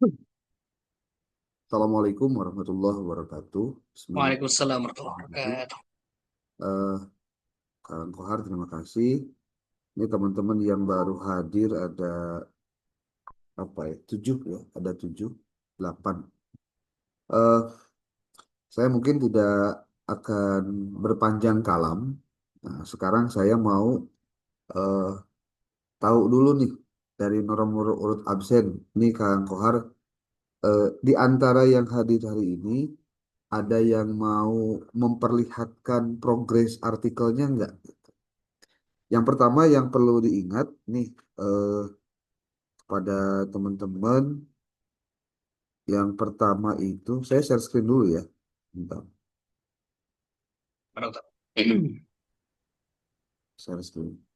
Assalamualaikum warahmatullahi wabarakatuh. Waalaikumsalam warahmatullahi Bismillahirrahmanirrahim. wabarakatuh. Eh, Kang Kohar, terima kasih. Ini teman-teman yang baru hadir ada apa ya? Tujuh ya, ada tujuh, delapan. Eh, saya mungkin tidak akan berpanjang kalam. Nah, sekarang saya mau eh, tahu dulu nih dari nomor urut absen. Ini Kang Kohar, di antara yang hadir hari ini ada yang mau memperlihatkan progres artikelnya nggak? Yang pertama yang perlu diingat nih eh, pada teman-teman, yang pertama itu saya share screen dulu ya. Bentar, Pak Dokter. share screen.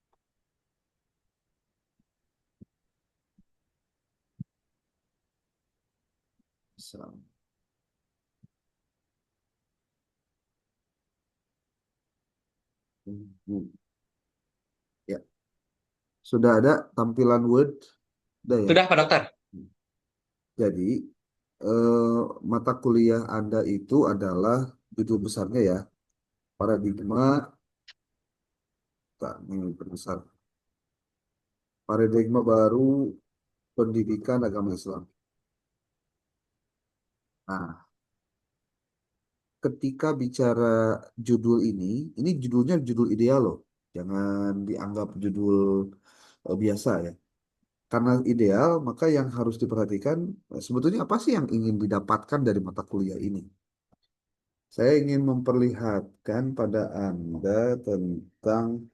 Seram. Ya, sudah ada tampilan Word, udah ya. Sudah Pak Dokter. Jadi mata kuliah Anda itu adalah judul besarnya ya, paradigma, tak, ini berbesar, paradigma baru pendidikan agama Islam. Nah, ketika bicara judul ini judulnya judul ideal loh. Jangan dianggap judul biasa ya. Karena ideal, maka yang harus diperhatikan sebetulnya apa sih yang ingin didapatkan dari mata kuliah ini? Saya ingin memperlihatkan pada Anda tentang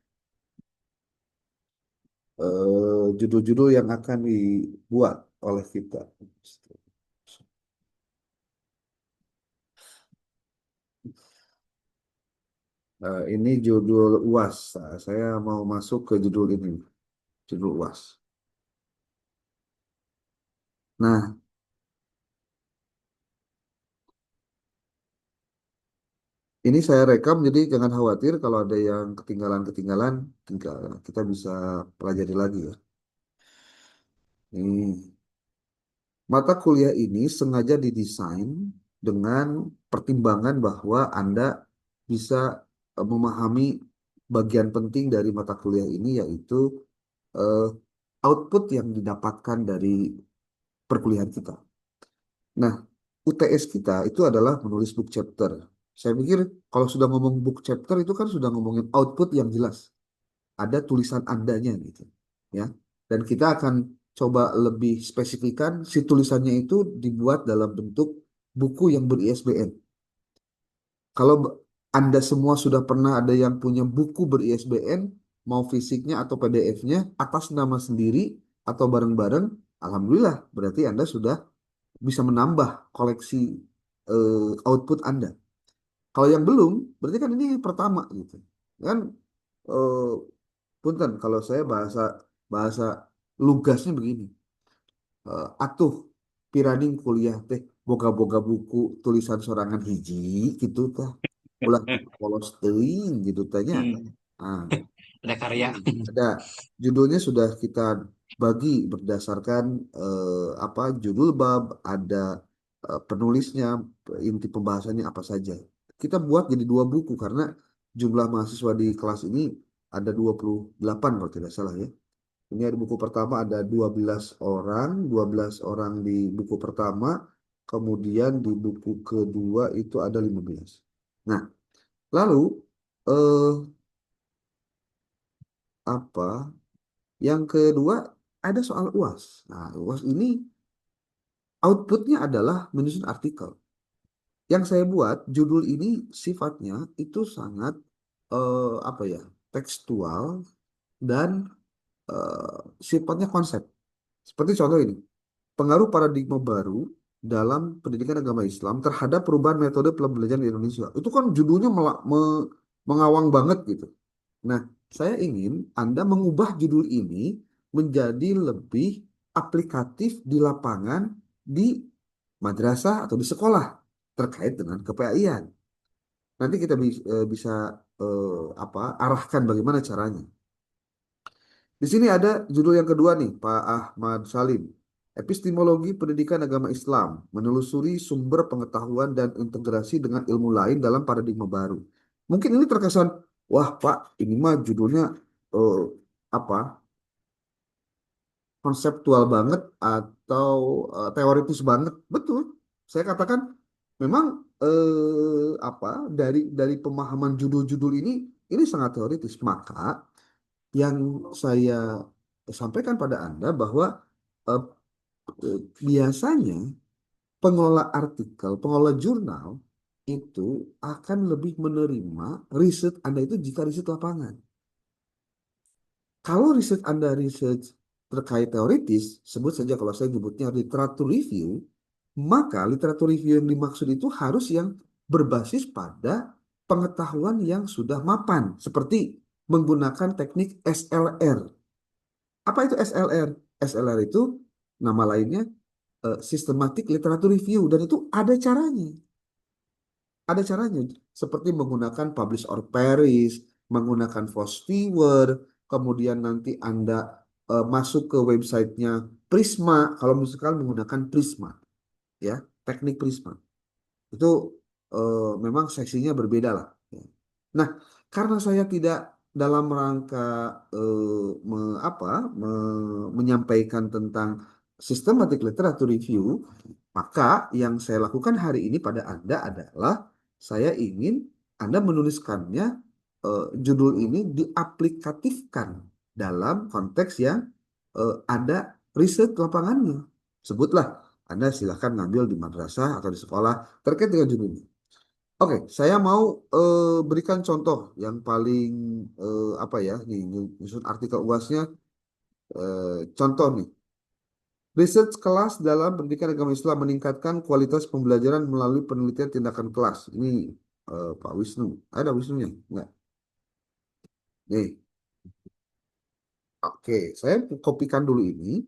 judul-judul yang akan dibuat oleh kita. Ini judul UAS. Nah, saya mau masuk ke judul ini, judul UAS. Nah, ini saya rekam, jadi jangan khawatir kalau ada yang ketinggalan-ketinggalan, tinggal kita bisa pelajari lagi ya. Ini mata kuliah ini sengaja didesain dengan pertimbangan bahwa Anda bisa memahami bagian penting dari mata kuliah ini, yaitu eh, output yang didapatkan dari perkuliahan kita. Nah, UTS kita itu adalah menulis book chapter. Saya pikir kalau sudah ngomong book chapter itu kan sudah ngomongin output yang jelas. Ada tulisan Andanya gitu. Ya. Dan kita akan coba lebih spesifikkan si tulisannya itu dibuat dalam bentuk buku yang ber-ISBN. Kalau Anda semua sudah pernah ada yang punya buku ber-ISBN, mau fisiknya atau PDF-nya atas nama sendiri atau bareng-bareng, alhamdulillah berarti Anda sudah bisa menambah koleksi output Anda. Kalau yang belum, berarti kan ini pertama gitu. Kan eh, punten kalau saya bahasa bahasa lugasnya begini. Atuh piraning kuliah teh boga-boga buku tulisan sorangan hiji gitu tah. Ulah polos teuing gitu tanya. Hmm, Ah, ada karya. ada judulnya sudah kita bagi berdasarkan apa judul bab, ada penulisnya, inti pembahasannya apa saja. Kita buat jadi dua buku karena jumlah mahasiswa di kelas ini ada 28 kalau tidak salah ya. Ini ada buku pertama ada 12 orang, 12 orang di buku pertama, kemudian di buku kedua itu ada 15. Nah, lalu eh apa yang kedua ada soal UAS. Nah, UAS ini outputnya adalah menyusun artikel. Yang saya buat judul ini sifatnya itu sangat apa ya, tekstual dan sifatnya konsep. Seperti contoh ini, pengaruh paradigma baru dalam pendidikan agama Islam terhadap perubahan metode pembelajaran di Indonesia. Itu kan judulnya mengawang banget gitu. Nah, saya ingin Anda mengubah judul ini menjadi lebih aplikatif di lapangan, di madrasah atau di sekolah terkait dengan KPAI-an. Nanti kita bisa apa arahkan bagaimana caranya. Di sini ada judul yang kedua nih, Pak Ahmad Salim. Epistemologi pendidikan agama Islam, menelusuri sumber pengetahuan dan integrasi dengan ilmu lain dalam paradigma baru. Mungkin ini terkesan, wah Pak, ini mah judulnya eh, apa? Konseptual banget atau teoritis banget. Betul. Saya katakan memang apa dari pemahaman judul-judul ini sangat teoritis. Maka yang saya sampaikan pada Anda bahwa eh, biasanya pengelola artikel, pengelola jurnal itu akan lebih menerima riset Anda itu jika riset lapangan. Kalau riset Anda research terkait teoritis, sebut saja kalau saya nyebutnya literatur review, maka literatur review yang dimaksud itu harus yang berbasis pada pengetahuan yang sudah mapan, seperti menggunakan teknik SLR. Apa itu SLR? SLR itu nama lainnya Systematic Literature Review dan itu ada caranya. Ada caranya seperti menggunakan publish or perish, menggunakan Frost Viewer, kemudian nanti Anda masuk ke websitenya Prisma kalau misalkan menggunakan Prisma, ya, teknik Prisma. Itu memang seksinya berbeda lah. Ya. Nah, karena saya tidak dalam rangka menyampaikan tentang systematic literature review, maka yang saya lakukan hari ini pada Anda adalah saya ingin Anda menuliskannya judul ini diaplikatifkan dalam konteks yang ada riset lapangannya. Sebutlah, Anda silahkan ngambil di madrasah atau di sekolah terkait dengan judul ini. Oke, saya mau berikan contoh yang paling apa ya, nih nyusun artikel UASnya. Contoh nih, research kelas dalam pendidikan agama Islam meningkatkan kualitas pembelajaran melalui penelitian tindakan kelas. Ini Pak Wisnu. Ada Wisnunya? Enggak. Nih, oke. Saya kopikan dulu ini.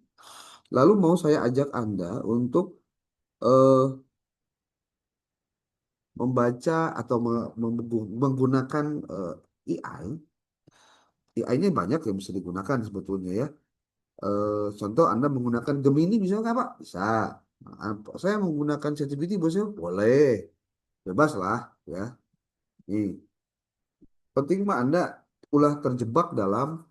Lalu mau saya ajak Anda untuk eh, membaca atau menggunakan AI. AI-nya banyak yang bisa digunakan sebetulnya ya. Contoh Anda menggunakan Gemini bisa nggak Pak? Bisa. Nah, saya menggunakan ChatGPT bisa? Boleh. Bebas lah ya. Nih, penting mah Anda ulah terjebak dalam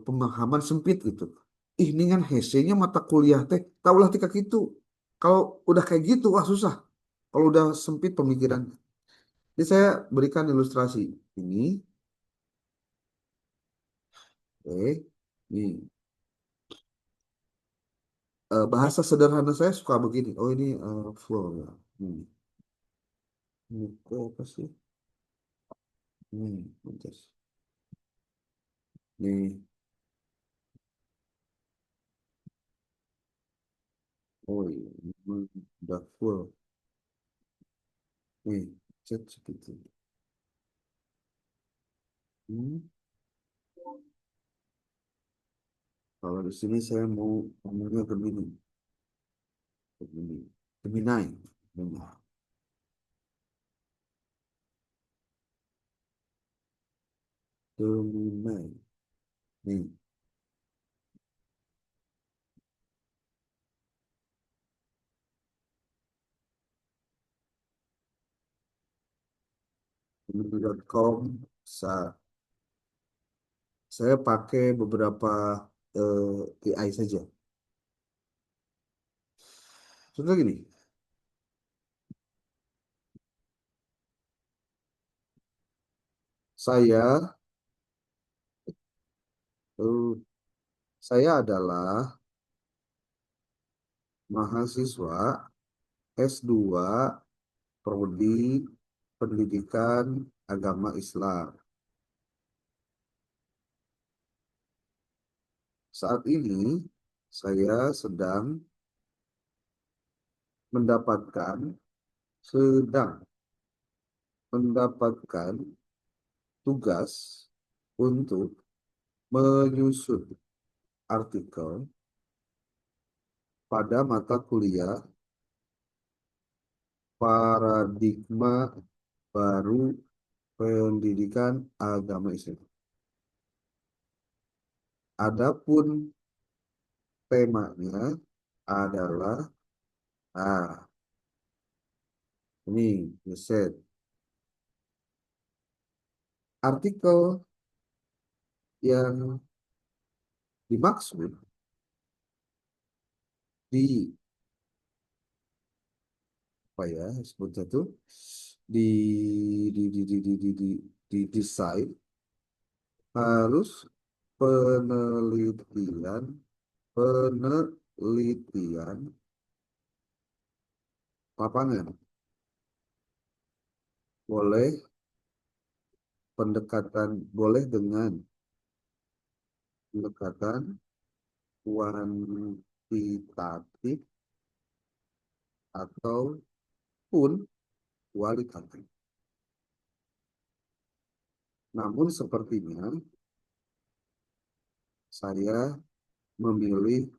pemahaman sempit gitu. Ih, ini kan hese-nya mata kuliah teh. Taulah tika gitu. Kalau udah kayak gitu, wah susah. Kalau udah sempit pemikiran. Jadi saya berikan ilustrasi ini. Oke. Nih, bahasa sederhana saya suka begini. Oh ini flow ya. Ini kok apa sih? Mantas. Nih, oh iya, udah full. Nih, chat seperti. Hmm. Kalau di sini saya mau ngomongnya Gemini, Gemini, Gemini, Gemini, Gemini. Nih, Gemini.com. Sa- Saya pakai beberapa AI saja. Contoh gini, saya, eh, saya adalah mahasiswa S2 Prodi Pendidikan Agama Islam. Saat ini saya sedang mendapatkan sedang mendapatkan tugas untuk menyusun artikel pada mata kuliah paradigma baru pendidikan agama Islam. Adapun temanya adalah ini riset artikel yang dimaksud di apa ya sebutnya tuh di di desain harus penelitian penelitian lapangan boleh pendekatan boleh dengan pendekatan kuantitatif ataupun kualitatif. Namun sepertinya saya memilih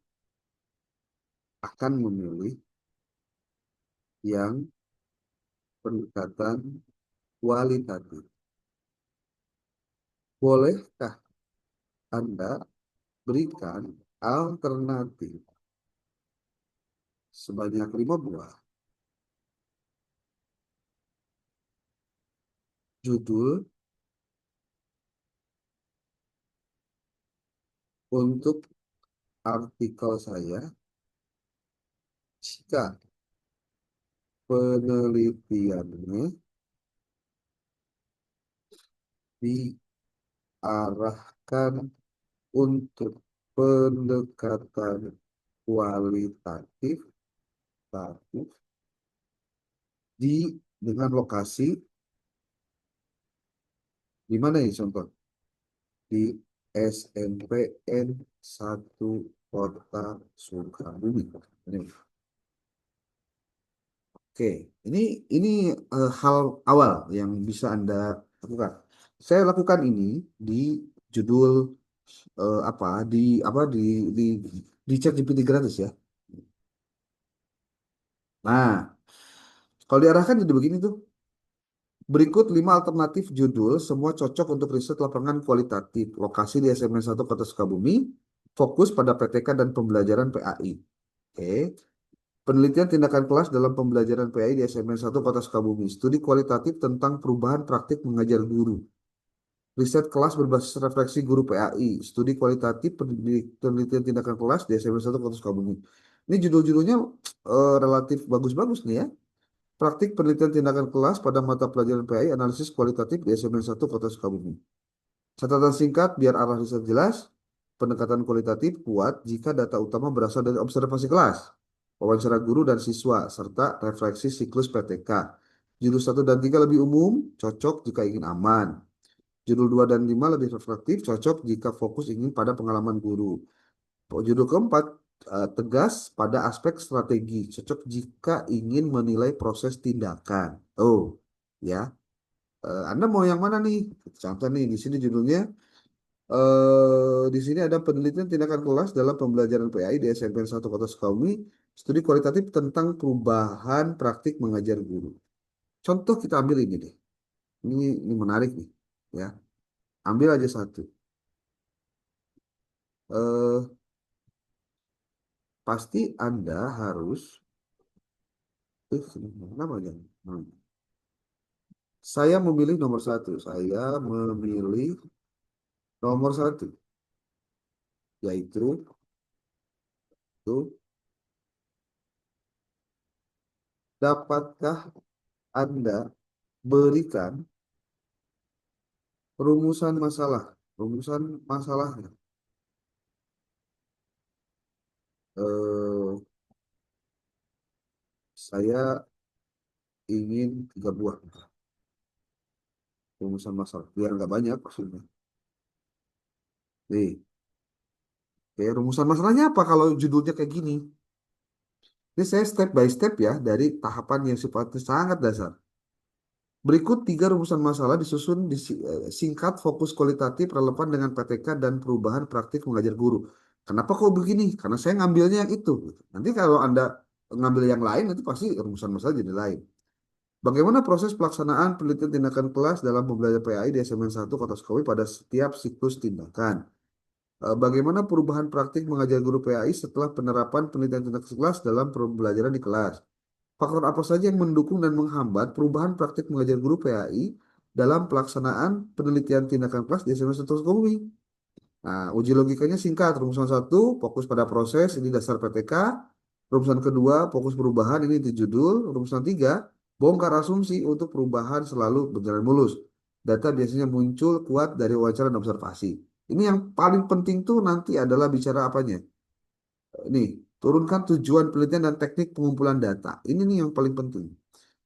akan memilih yang pendekatan kualitatif. Bolehkah Anda berikan alternatif sebanyak 5 buah judul untuk artikel saya jika penelitiannya diarahkan untuk pendekatan kualitatif bagus di dengan lokasi di mana ya contoh di SMPN 1 Kota Sukabumi. Ini. Oke, ini ini hal awal yang bisa Anda lakukan. Saya lakukan ini di judul apa di di ChatGPT gratis ya. Nah, kalau diarahkan jadi begini tuh. Berikut 5 alternatif judul, semua cocok untuk riset lapangan kualitatif. Lokasi di SMN 1 Kota Sukabumi, fokus pada PTK dan pembelajaran PAI. Oke. Penelitian tindakan kelas dalam pembelajaran PAI di SMN 1 Kota Sukabumi. Studi kualitatif tentang perubahan praktik mengajar guru. Riset kelas berbasis refleksi guru PAI. Studi kualitatif penelitian tindakan kelas di SMN 1 Kota Sukabumi. Ini judul-judulnya relatif bagus-bagus nih ya. Praktik penelitian tindakan kelas pada mata pelajaran PAI analisis kualitatif di SMN 1 Kota Sukabumi. Catatan singkat biar arah riset jelas. Pendekatan kualitatif kuat jika data utama berasal dari observasi kelas, wawancara guru dan siswa, serta refleksi siklus PTK. Judul 1 dan 3 lebih umum, cocok jika ingin aman. Judul 2 dan 5 lebih reflektif, cocok jika fokus ingin pada pengalaman guru. Judul keempat, tegas pada aspek strategi, cocok jika ingin menilai proses tindakan. Oh, ya. Anda mau yang mana nih? Contoh nih, di sini judulnya, di sini ada penelitian tindakan kelas dalam pembelajaran PAI di SMPN 1 Kota Sukabumi, studi kualitatif tentang perubahan praktik mengajar guru. Contoh kita ambil ini deh. Ini menarik nih, ya. Ambil aja satu. Eh, pasti Anda harus, kenapa jangan? Saya memilih nomor satu. Saya memilih nomor satu, yaitu tuh, dapatkah Anda berikan rumusan masalah? Rumusan masalahnya. Eh, saya ingin 3 buah rumusan masalah. Biar nggak banyak maksudnya. Nih, oke, rumusan masalahnya apa kalau judulnya kayak gini? Ini saya step by step ya dari tahapan yang sifatnya sangat dasar. Berikut 3 rumusan masalah disusun singkat, fokus kualitatif, relevan dengan PTK dan perubahan praktik mengajar guru. Kenapa kok begini? Karena saya ngambilnya yang itu. Nanti kalau Anda ngambil yang lain, itu pasti rumusan masalah jadi lain. Bagaimana proses pelaksanaan penelitian tindakan kelas dalam pembelajaran PAI di SMN 1 Kota Sukabumi pada setiap siklus tindakan? Bagaimana perubahan praktik mengajar guru PAI setelah penerapan penelitian tindak kelas dalam pembelajaran di kelas? Faktor apa saja yang mendukung dan menghambat perubahan praktik mengajar guru PAI dalam pelaksanaan penelitian tindakan kelas di SMS atau Skowi? Nah, uji logikanya singkat. Rumusan satu, fokus pada proses, ini dasar PTK. Rumusan kedua, fokus perubahan, ini inti judul. Rumusan tiga, bongkar asumsi untuk perubahan selalu berjalan mulus. Data biasanya muncul kuat dari wawancara dan observasi. Ini yang paling penting tuh nanti adalah bicara apanya. Nih, turunkan tujuan penelitian dan teknik pengumpulan data. Ini nih yang paling penting.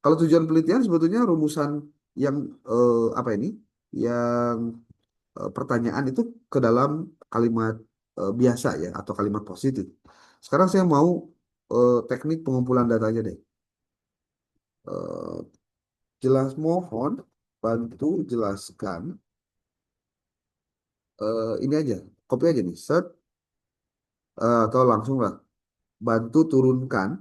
Kalau tujuan penelitian sebetulnya rumusan yang apa ini? Yang pertanyaan itu ke dalam kalimat biasa ya atau kalimat positif. Sekarang saya mau teknik pengumpulan datanya deh. Eh, jelas mohon bantu jelaskan ini aja, copy aja nih, set atau langsung lah bantu turunkan,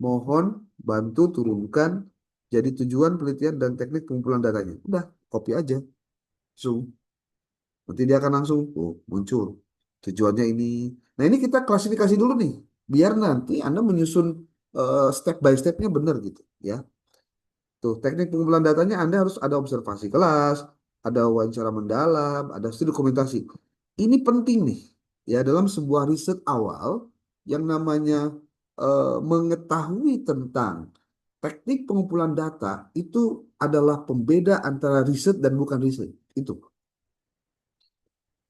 mohon bantu turunkan jadi tujuan penelitian dan teknik pengumpulan datanya. Udah, copy aja, zoom. Nanti dia akan langsung muncul tujuannya ini. Nah ini kita klasifikasi dulu nih, biar nanti Anda menyusun step by stepnya benar gitu ya. Tuh teknik pengumpulan datanya Anda harus ada observasi kelas, ada wawancara mendalam, ada studi dokumentasi. Ini penting nih ya dalam sebuah riset awal yang namanya mengetahui tentang teknik pengumpulan data itu adalah pembeda antara riset dan bukan riset. Itu.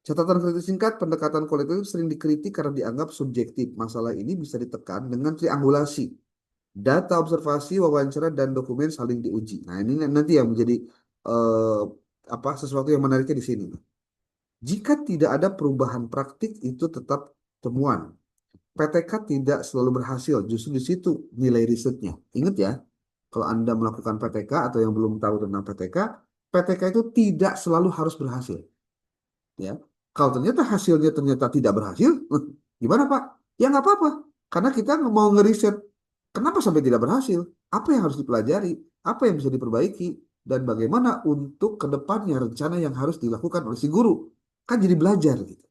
Catatan kritis singkat, pendekatan kualitatif sering dikritik karena dianggap subjektif. Masalah ini bisa ditekan dengan triangulasi. Data observasi, wawancara, dan dokumen saling diuji. Nah, ini nanti yang menjadi eh, apa sesuatu yang menariknya di sini. Jika tidak ada perubahan praktik, itu tetap temuan. PTK tidak selalu berhasil, justru di situ nilai risetnya. Ingat ya, kalau Anda melakukan PTK atau yang belum tahu tentang PTK, PTK itu tidak selalu harus berhasil. Ya, kalau ternyata hasilnya ternyata tidak berhasil, gimana Pak? Ya nggak apa-apa, karena kita mau ngeriset kenapa sampai tidak berhasil, apa yang harus dipelajari, apa yang bisa diperbaiki, dan bagaimana untuk kedepannya rencana yang harus dilakukan oleh si guru, kan jadi belajar gitu.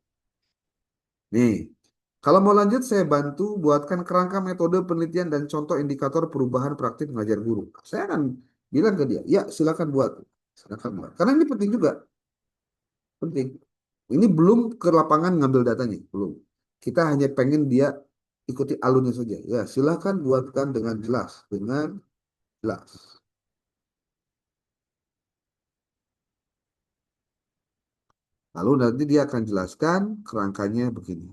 Nih, kalau mau lanjut saya bantu buatkan kerangka metode penelitian dan contoh indikator perubahan praktik mengajar guru. Saya akan bilang ke dia, ya silakan buat, silakan buat, karena ini penting juga, penting. Ini belum ke lapangan ngambil datanya, belum. Kita hanya pengen dia ikuti alurnya saja. Ya, silakan buatkan dengan jelas, dengan jelas. Lalu nanti dia akan jelaskan kerangkanya begini.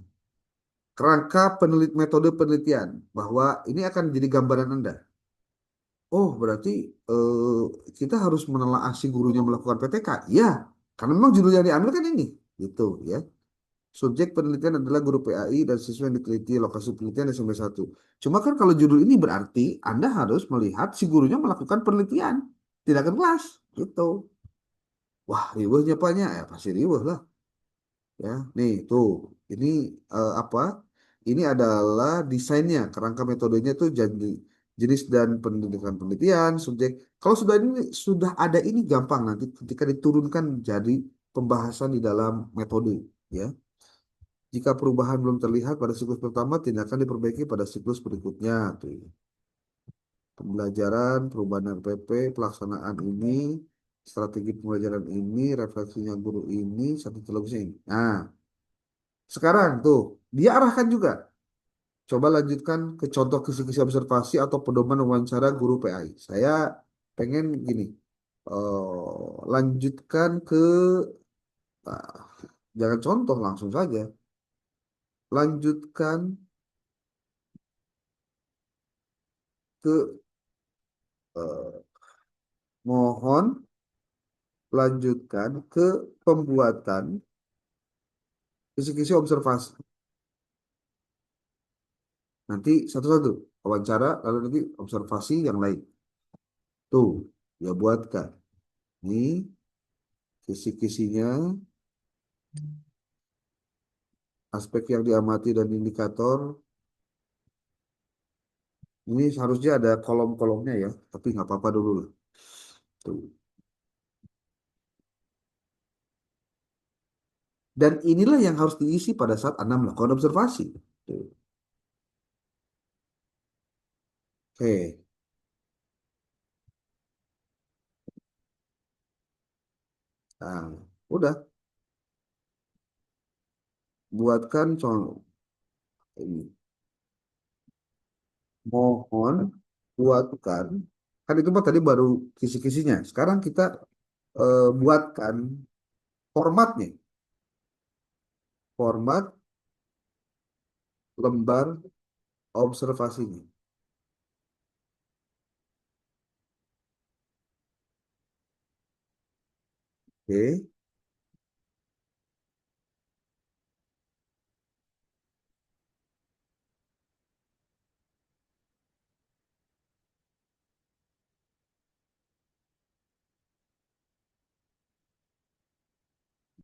Kerangka metode penelitian bahwa ini akan jadi gambaran Anda. Oh, berarti eh, kita harus menelaah si gurunya melakukan PTK. Ya, karena memang judul yang diambil kan ini, gitu ya. Subjek penelitian adalah guru PAI dan siswa yang diteliti lokasi penelitian SMP 1. Cuma kan kalau judul ini berarti Anda harus melihat si gurunya melakukan penelitian, tidak ke kelas, gitu. Wah, riwehnya apanya? Ya pasti riweh lah. Ya, nih tuh, ini apa? Ini adalah desainnya, kerangka metodenya tuh jadi jenis dan pendidikan penelitian, subjek. Kalau sudah ada ini gampang nanti ketika diturunkan jadi pembahasan di dalam metode, ya. Jika perubahan belum terlihat pada siklus pertama, tindakan diperbaiki pada siklus berikutnya. Tuh. Pembelajaran, perubahan RPP, pelaksanaan ini, strategi pembelajaran ini, refleksinya guru ini, satu logisnya ini. Nah, sekarang tuh, dia arahkan juga. Coba lanjutkan ke contoh kisi-kisi observasi atau pedoman wawancara guru PAI. Saya pengen gini, lanjutkan ke, ah, jangan contoh langsung saja. Lanjutkan ke, eh, mohon lanjutkan ke pembuatan kisi-kisi observasi. Nanti satu-satu wawancara, lalu nanti observasi yang lain. Tuh, ya buatkan. Ini kisi-kisinya, aspek yang diamati dan indikator. Ini seharusnya ada kolom-kolomnya ya, tapi nggak apa-apa dulu lah. Tuh. Dan inilah yang harus diisi pada saat Anda melakukan observasi. Tuh. Oke, nah, udah buatkan contoh ini. Mohon buatkan, kan itu mah tadi baru kisi-kisinya. Sekarang kita buatkan formatnya, format lembar observasinya. Oke,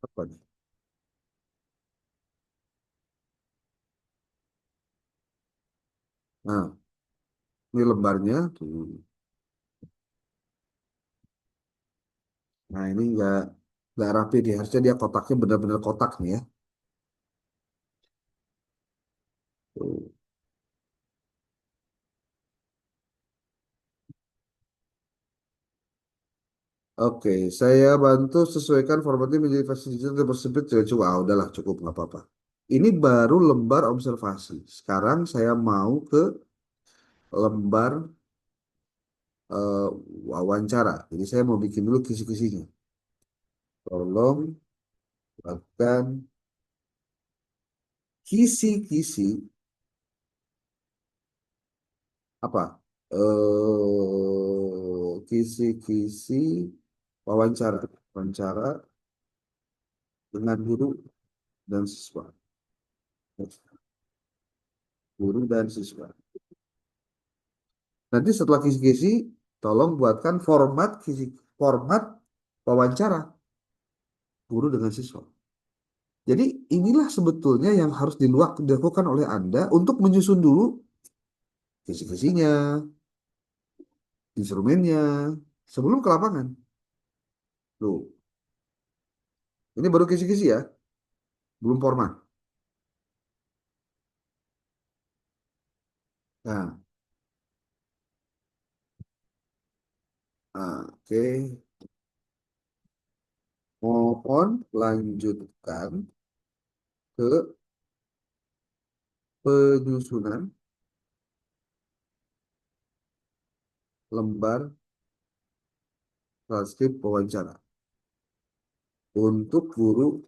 apa nih? Nah, ini lembarnya tuh. Nah, ini nggak rapi nih. Harusnya dia kotaknya benar-benar kotak nih ya. Tuh. Oke, saya bantu sesuaikan formatnya menjadi versi digital dan persempit. Ya, coba, udahlah cukup nggak apa-apa. Ini baru lembar observasi. Sekarang saya mau ke lembar eh, wawancara. Jadi saya mau bikin dulu kisi-kisinya. Tolong buatkan kisi-kisi apa? Kisi-kisi wawancara, wawancara dengan guru dan siswa. Guru dan siswa. Nanti setelah kisi-kisi, tolong buatkan format wawancara guru dengan siswa. Jadi inilah sebetulnya yang harus dilakukan oleh Anda untuk menyusun dulu kisi-kisinya, instrumennya, sebelum ke lapangan. Tuh, ini baru kisi-kisi ya, belum format. Nah, oke. Mohon lanjutkan ke penyusunan lembar transkrip wawancara untuk guru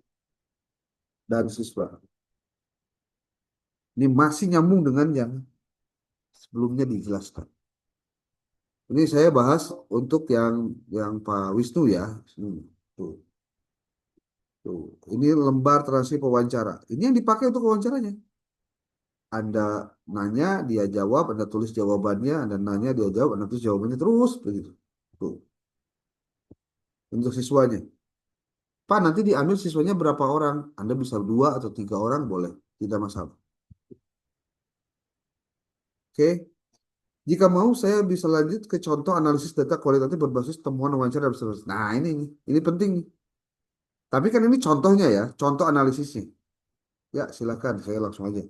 dan siswa. Ini masih nyambung dengan yang sebelumnya dijelaskan. Ini saya bahas untuk yang Pak Wisnu ya. Tuh, tuh. Ini lembar transkrip wawancara. Ini yang dipakai untuk wawancaranya. Anda nanya, dia jawab, Anda tulis jawabannya, Anda nanya, dia jawab, Anda tulis jawabannya terus begitu. Tuh, untuk siswanya. Pak, nanti diambil siswanya berapa orang? Anda bisa 2 atau 3 orang, boleh. Tidak masalah. Oke. Jika mau, saya bisa lanjut ke contoh analisis data kualitatif berbasis temuan wawancara dan observasi. Nah, ini penting nih. Tapi kan ini contohnya ya, contoh analisisnya. Ya, silakan, saya langsung aja.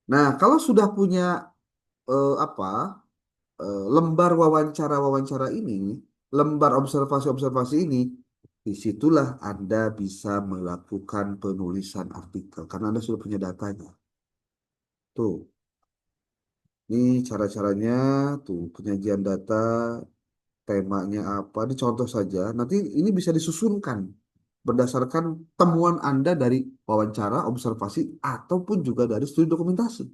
Nah, kalau sudah punya apa lembar wawancara-wawancara ini, lembar observasi-observasi ini, disitulah Anda bisa melakukan penulisan artikel karena Anda sudah punya datanya. Tuh, ini cara-caranya, tuh penyajian data, temanya apa, ini contoh saja. Nanti ini bisa disusunkan berdasarkan temuan Anda dari wawancara, observasi, ataupun juga dari studi dokumentasi.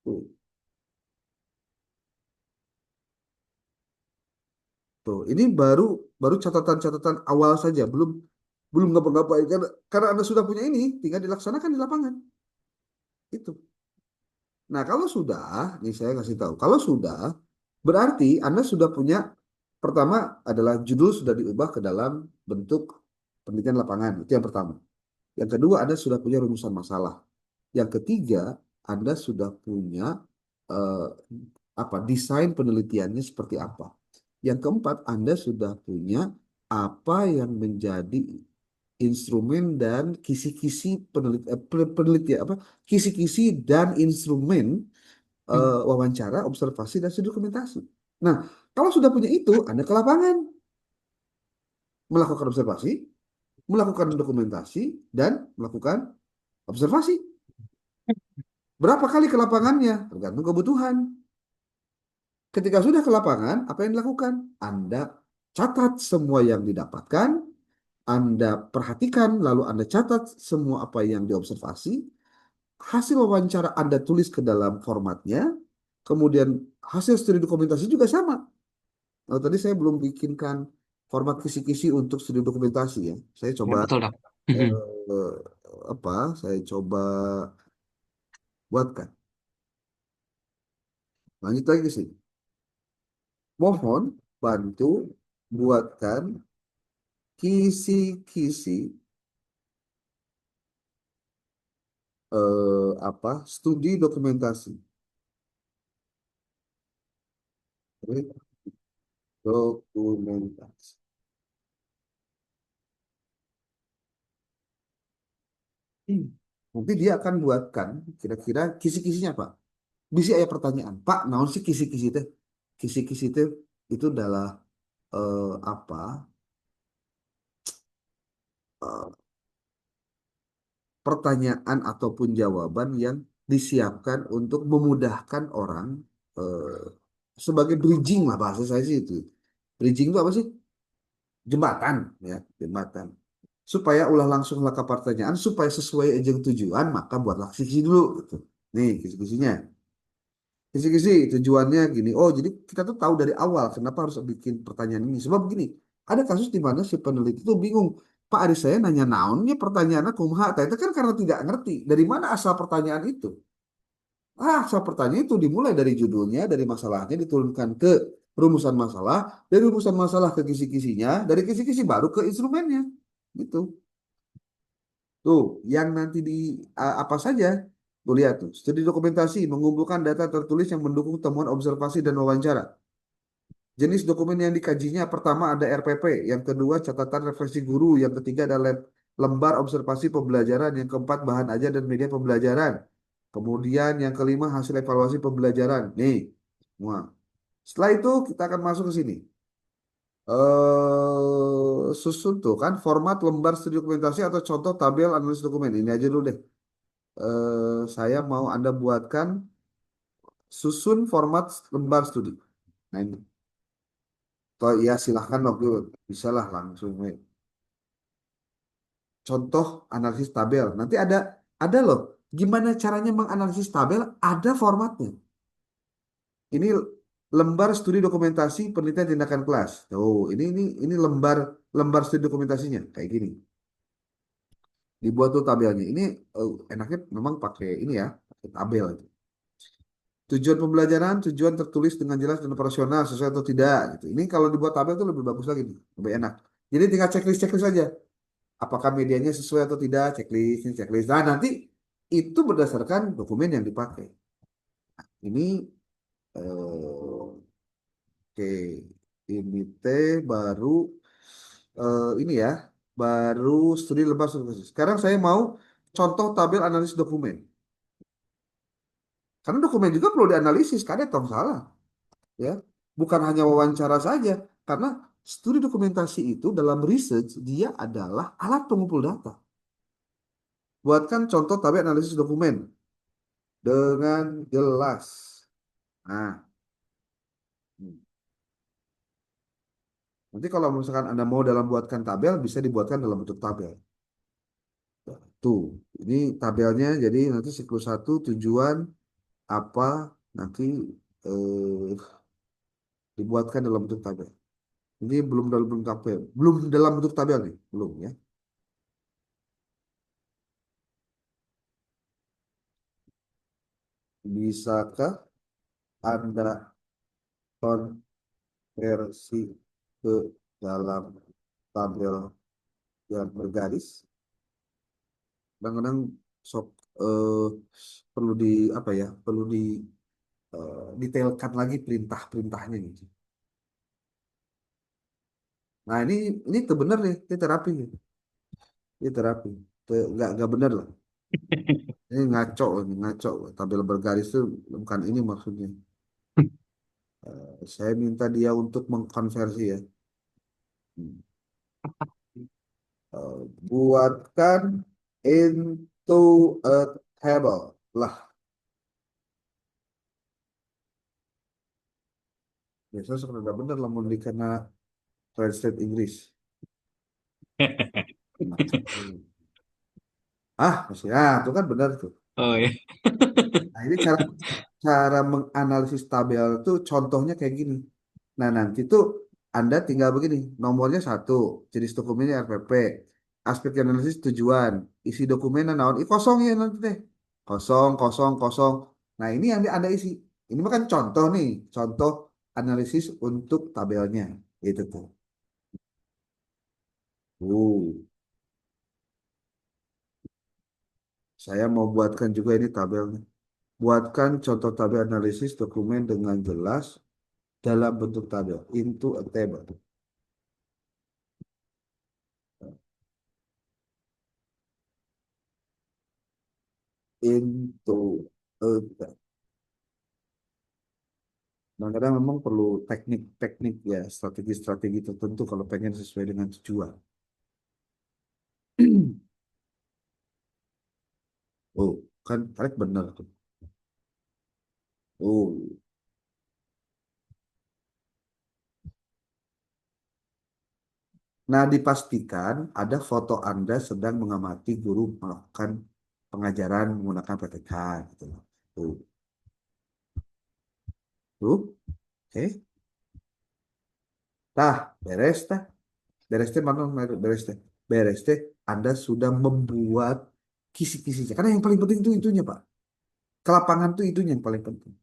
Tuh, tuh. Ini baru baru catatan-catatan awal saja, belum belum ngapa-ngapain karena Anda sudah punya ini, tinggal dilaksanakan di lapangan. Itu. Nah, kalau sudah, nih saya kasih tahu, kalau sudah, berarti Anda sudah punya, pertama adalah judul sudah diubah ke dalam bentuk penelitian lapangan, itu yang pertama. Yang kedua, Anda sudah punya rumusan masalah. Yang ketiga, Anda sudah punya eh, apa desain penelitiannya seperti apa. Yang keempat, Anda sudah punya apa yang menjadi instrumen dan kisi-kisi penelitian apa kisi-kisi dan instrumen Hmm. wawancara, observasi dan studi dokumentasi. Nah, kalau sudah punya itu, Anda ke lapangan melakukan observasi, melakukan dokumentasi dan melakukan observasi. Berapa kali ke lapangannya? Tergantung kebutuhan. Ketika sudah ke lapangan, apa yang dilakukan? Anda catat semua yang didapatkan, Anda perhatikan, lalu Anda catat semua apa yang diobservasi, hasil wawancara Anda tulis ke dalam formatnya, kemudian hasil studi dokumentasi juga sama. Nah, tadi saya belum bikinkan format kisi-kisi untuk studi dokumentasi ya. Saya Ya, coba betul dong. Mhm. eh, apa? Saya coba buatkan. Lanjut lagi ke sini. Mohon bantu buatkan kisi-kisi apa? Studi dokumentasi. Oke, dokumentasi. Hmm. Nanti dia akan buatkan kira-kira kisi-kisinya Pak. Bisa ada pertanyaan, Pak, naon sih kisi-kisi teh? Kisi-kisi teh itu adalah apa? eh, Pertanyaan ataupun jawaban yang disiapkan untuk memudahkan orang eh, sebagai bridging lah bahasa saya sih itu. Bridging itu apa sih? Jembatan ya, jembatan. Supaya ulah langsung lah ke pertanyaan supaya sesuai aja tujuan maka buatlah kisi-kisi dulu gitu. Nih kisi-kisinya. Kisi-kisi tujuannya gini. Oh, jadi kita tuh tahu dari awal kenapa harus bikin pertanyaan ini. Sebab gini, ada kasus di mana si peneliti itu bingung. Pak Aris saya nanya naonnya pertanyaannya kumaha. Tah, itu kan karena tidak ngerti. Dari mana asal pertanyaan itu? Asal pertanyaan itu dimulai dari judulnya, dari masalahnya, diturunkan ke rumusan masalah, dari rumusan masalah ke kisi-kisinya, dari kisi-kisi baru ke instrumennya. Gitu. Tuh, yang nanti di apa saja? Tuh lihat tuh, studi dokumentasi mengumpulkan data tertulis yang mendukung temuan observasi dan wawancara. Jenis dokumen yang dikajinya pertama ada RPP, yang kedua catatan refleksi guru, yang ketiga ada lembar observasi pembelajaran, yang keempat bahan ajar dan media pembelajaran. Kemudian yang kelima hasil evaluasi pembelajaran. Nih, semua. Setelah itu kita akan masuk ke sini. Susun tuh kan format lembar studi dokumentasi atau contoh tabel analisis dokumen. Ini aja dulu deh. Saya mau Anda buatkan susun format lembar studi. Nah ini. Toh ya silahkan waktu bisa lah langsung. We. Contoh analisis tabel. Nanti ada loh. Gimana caranya menganalisis tabel? Ada formatnya. Ini lembar studi dokumentasi penelitian tindakan kelas. Oh, ini lembar lembar studi dokumentasinya kayak gini. Dibuat tuh tabelnya. Ini enaknya memang pakai ini ya, pakai tabel. Tujuan pembelajaran, tujuan tertulis dengan jelas dan operasional sesuai atau tidak gitu. Ini kalau dibuat tabel itu lebih bagus lagi nih, lebih enak. Jadi tinggal checklist saja. Apakah medianya sesuai atau tidak, checklist, ini checklist. Nah, nanti itu berdasarkan dokumen yang dipakai. Ini oke, ini teh baru ini ya, baru studi lepas. Sekarang saya mau contoh tabel analisis dokumen. Karena dokumen juga perlu dianalisis, kadang tong salah. Ya, bukan hanya wawancara saja, karena studi dokumentasi itu dalam research dia adalah alat pengumpul data. Buatkan contoh tabel analisis dokumen dengan jelas. Nah, nanti kalau misalkan Anda mau dalam buatkan tabel, bisa dibuatkan dalam bentuk tabel. Tuh, ini tabelnya, jadi nanti siklus satu tujuan apa nanti eh, dibuatkan dalam bentuk tabel. Ini belum dalam bentuk tabel, belum dalam bentuk tabel nih, belum ya. Bisakah Anda konversi ke dalam tabel yang bergaris? Kadang-kadang sok perlu di apa ya? Perlu di detailkan lagi perintah-perintahnya gitu. Nah ini tuh bener nih, ini terapi gitu. Ini terapi. Nggak bener lah. Ini ngaco, ini ngaco. Tabel bergaris itu bukan ini maksudnya. Saya minta dia untuk mengkonversi ya. Hmm. Buatkan into a table. Lah, biasanya sudah bener lah mau dikena translate Inggris. Masih itu kan benar tuh. Oh ya. Nah, ini cara cara menganalisis tabel itu contohnya kayak gini. Nah, nanti tuh Anda tinggal begini, nomornya satu, jenis dokumennya RPP, aspek analisis tujuan, isi dokumennya naon, kosong ya nanti deh. Kosong, kosong, kosong. Nah, ini yang Anda isi. Ini mah kan contoh nih, contoh analisis untuk tabelnya. Itu tuh. Uh, saya mau buatkan juga ini tabelnya. Buatkan contoh tabel analisis dokumen dengan jelas dalam bentuk tabel into a table. Into a table. Kadang-kadang memang perlu teknik-teknik ya, strategi-strategi tertentu kalau pengen sesuai dengan tujuan. Oh, kan tarik benar tuh. Oh, nah dipastikan ada foto Anda sedang mengamati guru melakukan pengajaran menggunakan PPK gitu loh. Tuh, tuh, oke. Tah, beres tah. Beres teh mana beres teh. Beres teh Anda sudah membuat kisi-kisinya. Karena yang paling penting itu itunya, Pak. Kelapangan itu itunya yang paling penting.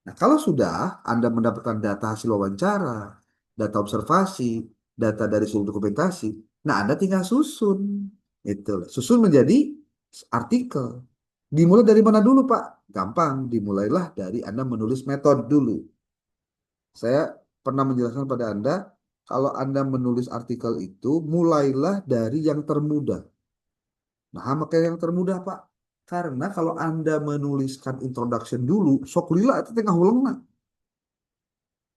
Nah, kalau sudah Anda mendapatkan data hasil wawancara, data observasi, data dari seluruh dokumentasi, nah Anda tinggal susun. Itu. Susun menjadi artikel. Dimulai dari mana dulu, Pak? Gampang, dimulailah dari Anda menulis metode dulu. Saya pernah menjelaskan pada Anda, kalau Anda menulis artikel itu, mulailah dari yang termudah. Nah, maka yang termudah, Pak. Karena kalau Anda menuliskan introduction dulu, sok lila itu tengah ulangna,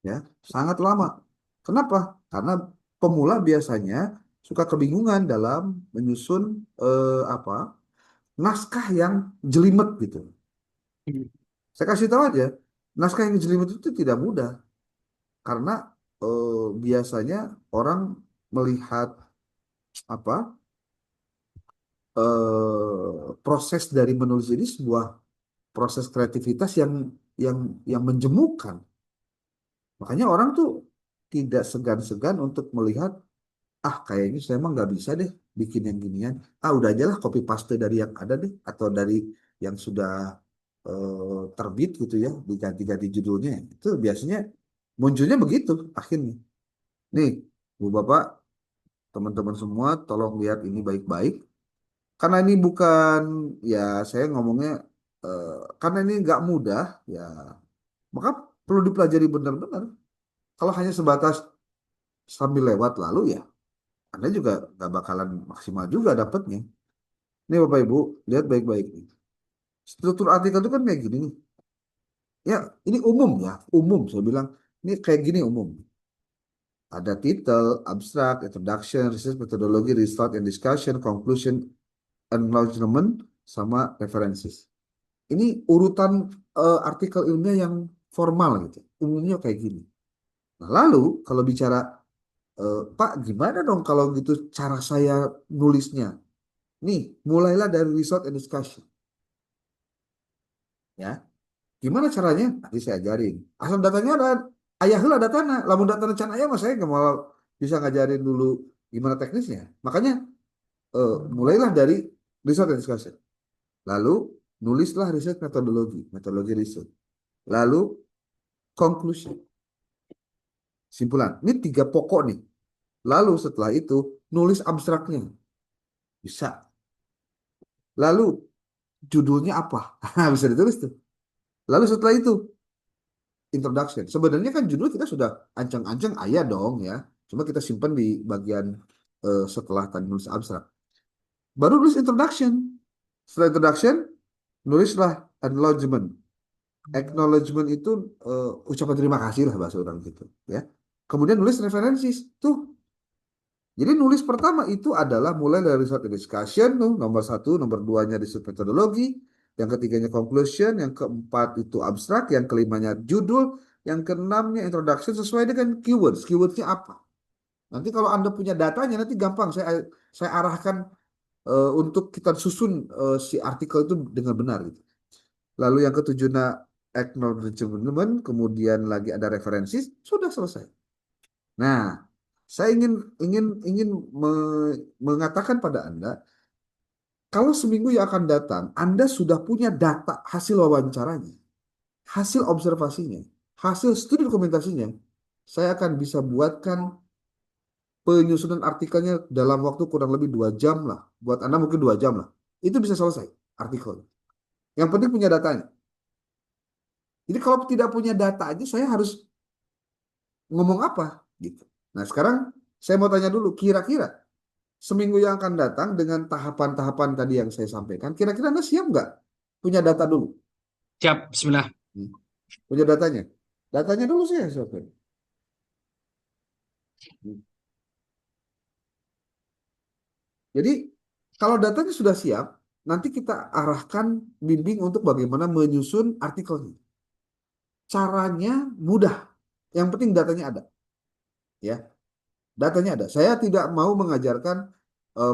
ya, sangat lama. Kenapa? Karena pemula biasanya suka kebingungan dalam menyusun apa naskah yang jelimet gitu. Saya kasih tahu aja, naskah yang jelimet itu tidak mudah karena biasanya orang melihat apa proses dari menulis ini sebuah proses kreativitas yang yang menjemukan. Makanya orang tuh tidak segan-segan untuk melihat, kayaknya saya emang nggak bisa deh bikin yang ginian. Udah aja lah copy paste dari yang ada deh atau dari yang sudah terbit gitu ya, diganti-ganti judulnya. Itu biasanya munculnya begitu akhirnya. Nih, Bu Bapak, teman-teman semua, tolong lihat ini baik-baik. Karena ini bukan, ya saya ngomongnya, eh, karena ini nggak mudah, ya maka perlu dipelajari benar-benar. Kalau hanya sebatas sambil lewat lalu ya, Anda juga nggak bakalan maksimal juga dapatnya. Ini Bapak Ibu, lihat baik-baik nih. Struktur artikel itu kan kayak gini nih. Ya, ini umum ya, umum saya bilang. Ini kayak gini umum. Ada title, abstract, introduction, research methodology, result and discussion, conclusion, acknowledgement, sama references. Ini urutan artikel ilmiah yang formal gitu. Umumnya kayak gini. Nah, lalu kalau bicara Pak, gimana dong kalau gitu cara saya nulisnya? Nih, mulailah dari result and discussion. Ya, gimana caranya? Nanti saya ajarin. Asal datanya ada, ayah lah datanya. Lamun datanya can ayah, mas saya nggak mau bisa ngajarin dulu gimana teknisnya. Makanya mulailah dari result and discussion. Lalu nulislah riset metodologi, metodologi riset. Lalu conclusion, simpulan. Ini tiga pokok nih. Lalu setelah itu nulis abstraknya. Bisa. Lalu judulnya apa? Bisa ditulis tuh. Lalu setelah itu introduction. Sebenarnya kan judul kita sudah ancang-ancang ayah dong ya. Cuma kita simpan di bagian setelah tadi nulis abstrak. Baru nulis introduction. Setelah introduction, nulislah acknowledgement. Acknowledgement itu ucapan terima kasih lah bahasa orang gitu ya. Kemudian nulis referensi tuh. Jadi nulis pertama itu adalah mulai dari result discussion tuh, nomor satu, nomor duanya riset metodologi, yang ketiganya conclusion, yang keempat itu abstrak, yang kelimanya judul, yang keenamnya introduction sesuai dengan keywords. Keywordsnya apa? Nanti kalau Anda punya datanya nanti gampang saya arahkan untuk kita susun si artikel itu dengan benar gitu. Lalu yang ketujuhnya acknowledgement, kemudian lagi ada referensi, sudah selesai. Nah, saya ingin mengatakan pada Anda, kalau seminggu yang akan datang, Anda sudah punya data hasil wawancaranya, hasil observasinya, hasil studi dokumentasinya, saya akan bisa buatkan penyusunan artikelnya dalam waktu kurang lebih 2 jam lah. Buat Anda mungkin 2 jam lah. Itu bisa selesai artikel. Yang penting punya datanya. Jadi kalau tidak punya data aja, saya harus ngomong apa gitu. Nah sekarang saya mau tanya dulu, kira-kira seminggu yang akan datang dengan tahapan-tahapan tadi yang saya sampaikan, kira-kira Anda siap nggak punya data dulu? Siap, Bismillah. Hmm. Punya datanya? Datanya dulu saya siapkan. Hmm. Jadi kalau datanya sudah siap, nanti kita arahkan bimbing untuk bagaimana menyusun artikelnya. Caranya mudah. Yang penting datanya ada, ya. Datanya ada. Saya tidak mau mengajarkan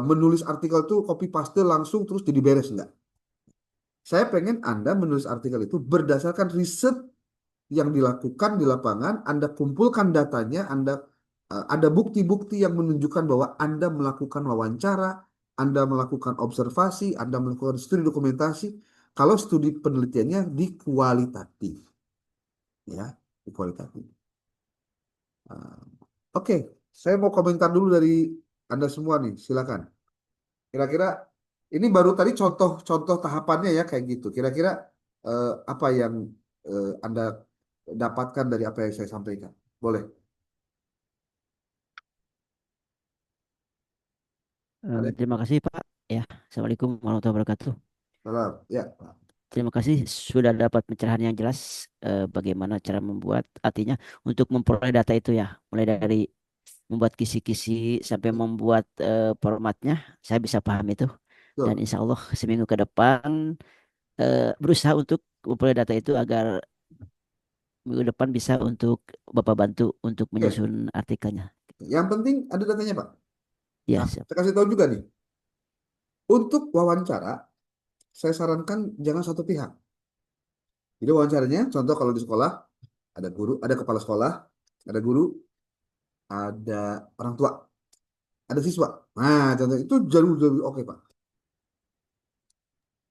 menulis artikel itu copy paste langsung terus jadi beres enggak. Saya pengen Anda menulis artikel itu berdasarkan riset yang dilakukan di lapangan, Anda kumpulkan datanya, ada bukti-bukti yang menunjukkan bahwa Anda melakukan wawancara, Anda melakukan observasi, Anda melakukan studi dokumentasi. Kalau studi penelitiannya di kualitatif, ya, di kualitatif. Uh, Oke, saya mau komentar dulu dari Anda semua nih, silakan. Kira-kira ini baru tadi contoh-contoh tahapannya ya kayak gitu. Kira-kira apa yang Anda dapatkan dari apa yang saya sampaikan? Boleh. Ada yang Terima kasih Pak. Ya, Assalamualaikum warahmatullahi wabarakatuh. salam? Ya, Pak. Terima kasih sudah dapat pencerahan yang jelas bagaimana cara membuat, artinya untuk memperoleh data itu ya, mulai dari membuat kisi-kisi sampai membuat formatnya, saya bisa paham itu. Dan Betul. insya Allah seminggu ke depan berusaha untuk memperoleh data itu agar minggu depan bisa untuk Bapak bantu untuk Oke. menyusun artikelnya. Yang penting ada datanya, Pak. Ya, Nah, siap. saya kasih tahu juga nih. Untuk wawancara, saya sarankan jangan satu pihak. Jadi wawancaranya, contoh kalau di sekolah, ada guru, ada kepala sekolah, ada guru, ada orang tua, ada siswa. Nah, contoh itu jauh-jauh oke, Pak.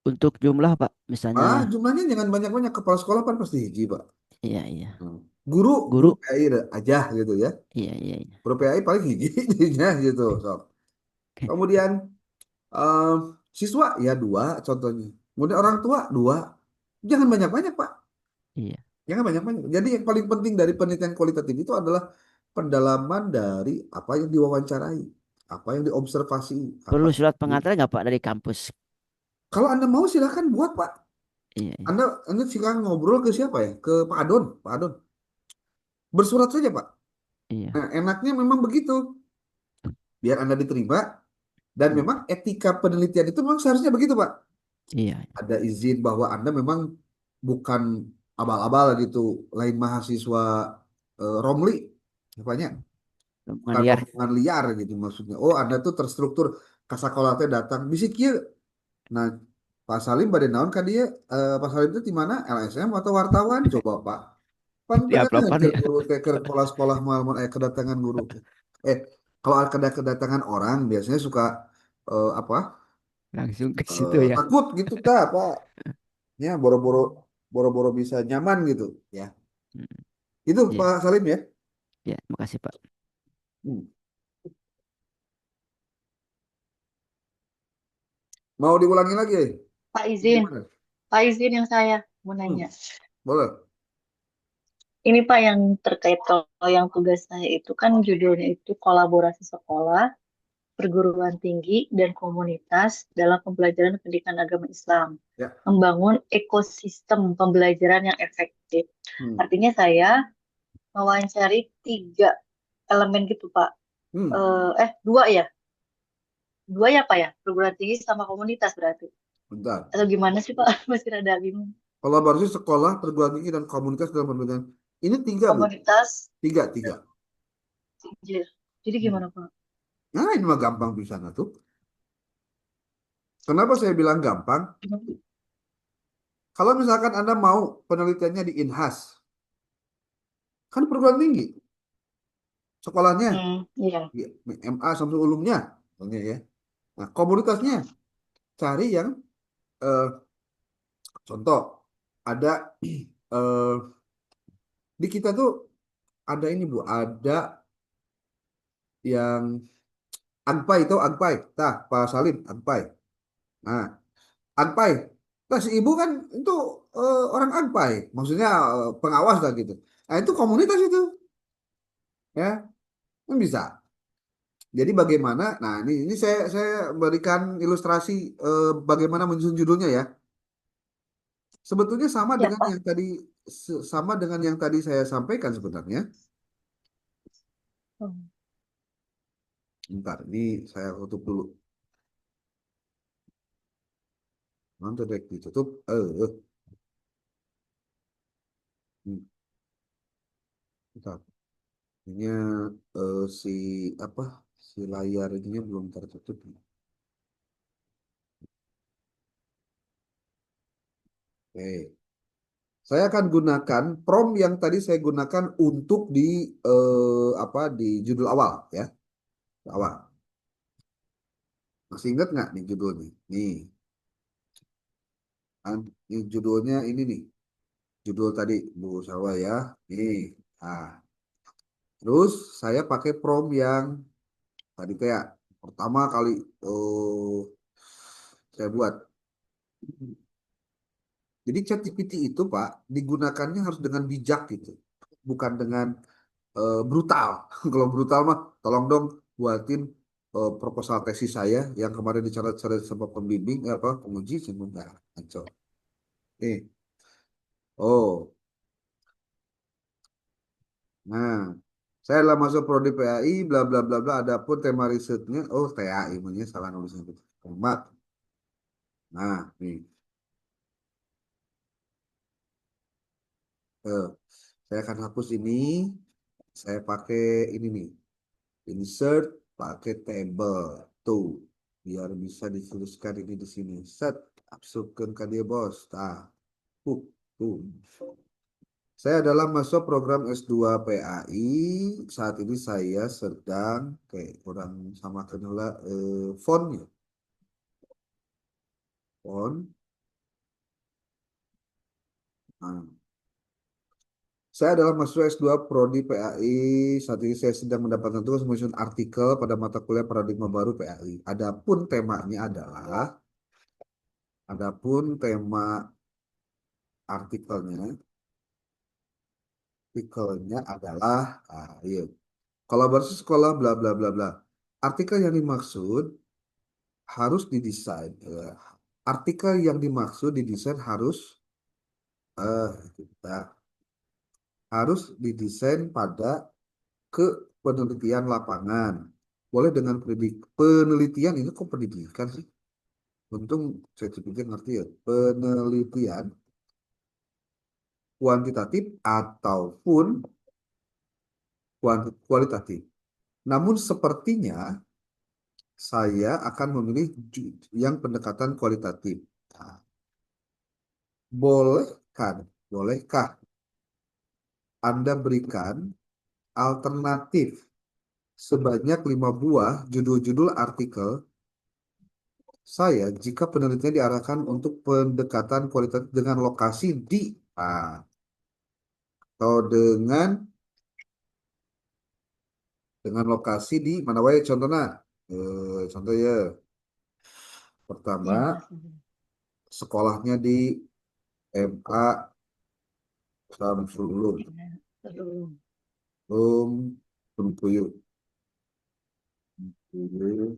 Untuk jumlah Pak, misalnya, Jumlahnya jangan banyak-banyak. Kepala sekolah kan pasti hiji, Pak. iya iya. Hmm. Guru, guru Guru, PAI aja gitu ya. iya iya iya. Guru PAI paling hiji jadinya gitu. So. Kemudian eh, siswa ya dua contohnya. Kemudian orang tua dua. Jangan banyak-banyak, Pak. Iya. Jangan banyak-banyak. Jadi yang paling penting dari penelitian kualitatif itu adalah pendalaman dari apa yang diwawancarai, apa yang diobservasi, apa. Perlu surat pengantar nggak Pak dari kampus? Kalau Anda mau silahkan buat, Pak. Iya, iya, Anda silakan ngobrol ke siapa ya? Ke Pak Adon, Pak Adon. Bersurat saja, Pak. iya, Nah, enaknya memang begitu. Biar Anda diterima. Dan hmm, memang etika penelitian itu memang seharusnya begitu, Pak. iya. Ada izin bahwa Anda memang bukan abal-abal gitu, lain mahasiswa Romli, apanya? Rombongan Bukan liar. rombongan liar gitu maksudnya. Oh, Anda tuh terstruktur kasakolatnya datang. Bisik kieu. Nah, Pak Salim pada naon kan dia Pak Salim itu di mana? LSM atau wartawan? Coba, Pak. Di Panteun uploadan ke ya. guru teh ke kepala sekolah mal kedatangan guru. Eh, kalau ada kedatangan orang biasanya suka apa? Langsung ke situ ya. Takut gitu tak, Pak. Ya, boro-boro bisa nyaman gitu, ya. Hmm, Itu iya, Pak Salim ya. iya. Makasih Pak. Hmm. Mau diulangi lagi ya? Pak izin, Gimana? Pak izin yang saya mau Hmm. nanya. Boleh. Ini Pak yang terkait kalau yang tugas saya itu kan judulnya itu kolaborasi sekolah, perguruan tinggi, dan komunitas dalam pembelajaran pendidikan agama Islam. Ya. Membangun ekosistem pembelajaran yang efektif. Hmm. Artinya saya mewawancari 3 elemen gitu Pak. Hmm. Dua ya? Dua ya Pak ya? Perguruan tinggi sama komunitas berarti. Bentar. Atau gimana sih Pak? Masih rada bingung. Kolaborasi sekolah, perguruan tinggi, dan komunitas dalam pembelajaran. Ini 3, Bu. Komunitas, 3. jadi gimana Pak? Nah, ini mah gampang bisa tuh. Kenapa saya bilang gampang? Kalau misalkan Anda mau penelitiannya di INHAS, kan perguruan tinggi, sekolahnya, Iya. ya, MA Samsul Ulumnya, ya. Nah, komunitasnya, cari yang, contoh, ada eh, di kita tuh ada ini Bu, ada yang Agpai itu Agpai, nah Pak Salim Agpai. Nah, Agpai, nah si ibu kan itu orang Agpai, maksudnya pengawas lah gitu. Nah itu komunitas itu, ya kan bisa. Jadi bagaimana? Nah ini saya berikan ilustrasi bagaimana menyusun judulnya ya. Sebetulnya Ya Pak. sama dengan yang tadi saya sampaikan sebenarnya. Hmm. Bentar, ini saya tutup dulu. Nanti deh ditutup. Hmm, bentar. Ini si apa? Si layar ininya belum tertutup. Oke. Saya akan gunakan prompt yang tadi saya gunakan untuk di di judul awal ya. Awal. Masih ingat nggak nih judulnya? Nih, kan, ini judulnya ini nih. Judul tadi Bu Salwa ya. Ini. Nah, terus saya pakai prompt yang tadi kayak pertama kali saya buat. Jadi ChatGPT itu Pak digunakannya harus dengan bijak gitu, bukan dengan brutal. Kalau brutal mah, tolong dong buatin proposal tesis saya yang kemarin dicoret-coret sama pembimbing, apa penguji, sebentar, ngaco. Nih, oh, nah, saya adalah masuk prodi PAI, bla bla bla bla. Adapun tema risetnya, oh TAI, namanya salah nulisnya itu. Format. Nah, nih, eh, saya akan hapus ini. Saya pakai ini nih. Insert pakai table tuh biar bisa dituliskan ini di sini. Set, masukkan ke dia bos. Nah, uh, tuh. Saya adalah mahasiswa program S2 PAI. Saat ini saya sedang kayak kurang sama kenal fontnya. Font. Nah, saya adalah mahasiswa S2 Prodi PAI. Saat ini saya sedang mendapatkan tugas menyusun artikel pada mata kuliah paradigma baru PAI. Adapun tema artikelnya adalah iya, kolaborasi sekolah bla bla bla bla. Artikel yang dimaksud harus didesain. Artikel yang dimaksud didesain eh, kita- harus didesain pada ke penelitian lapangan. Boleh dengan penelitian ini kok pendidikan sih? Untung saya pikir ngerti ya. Penelitian kuantitatif ataupun kualitatif. Namun sepertinya saya akan memilih yang pendekatan kualitatif. Nah, bolehkah Anda berikan alternatif sebanyak 5 buah judul-judul artikel saya jika penelitian diarahkan untuk pendekatan kualitatif dengan lokasi di atau dengan lokasi di mana wae contohnya. Contoh ya, pertama Iya Mas. sekolahnya di MA Samsul Ulum. Aduh. Gunung Puyuh, Puyuh,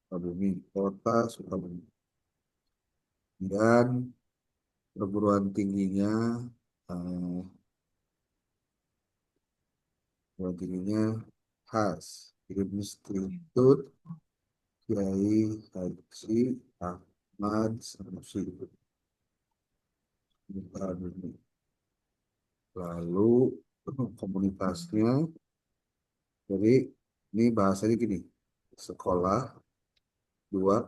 Sukabumi, Kota Sukabumi. Dan perguruan tingginya, eh, perguruan tingginya khas Institut Kiai Haji Ahmad Sanusi. Lalu komunitasnya, jadi ini bahasanya gini, sekolah dua,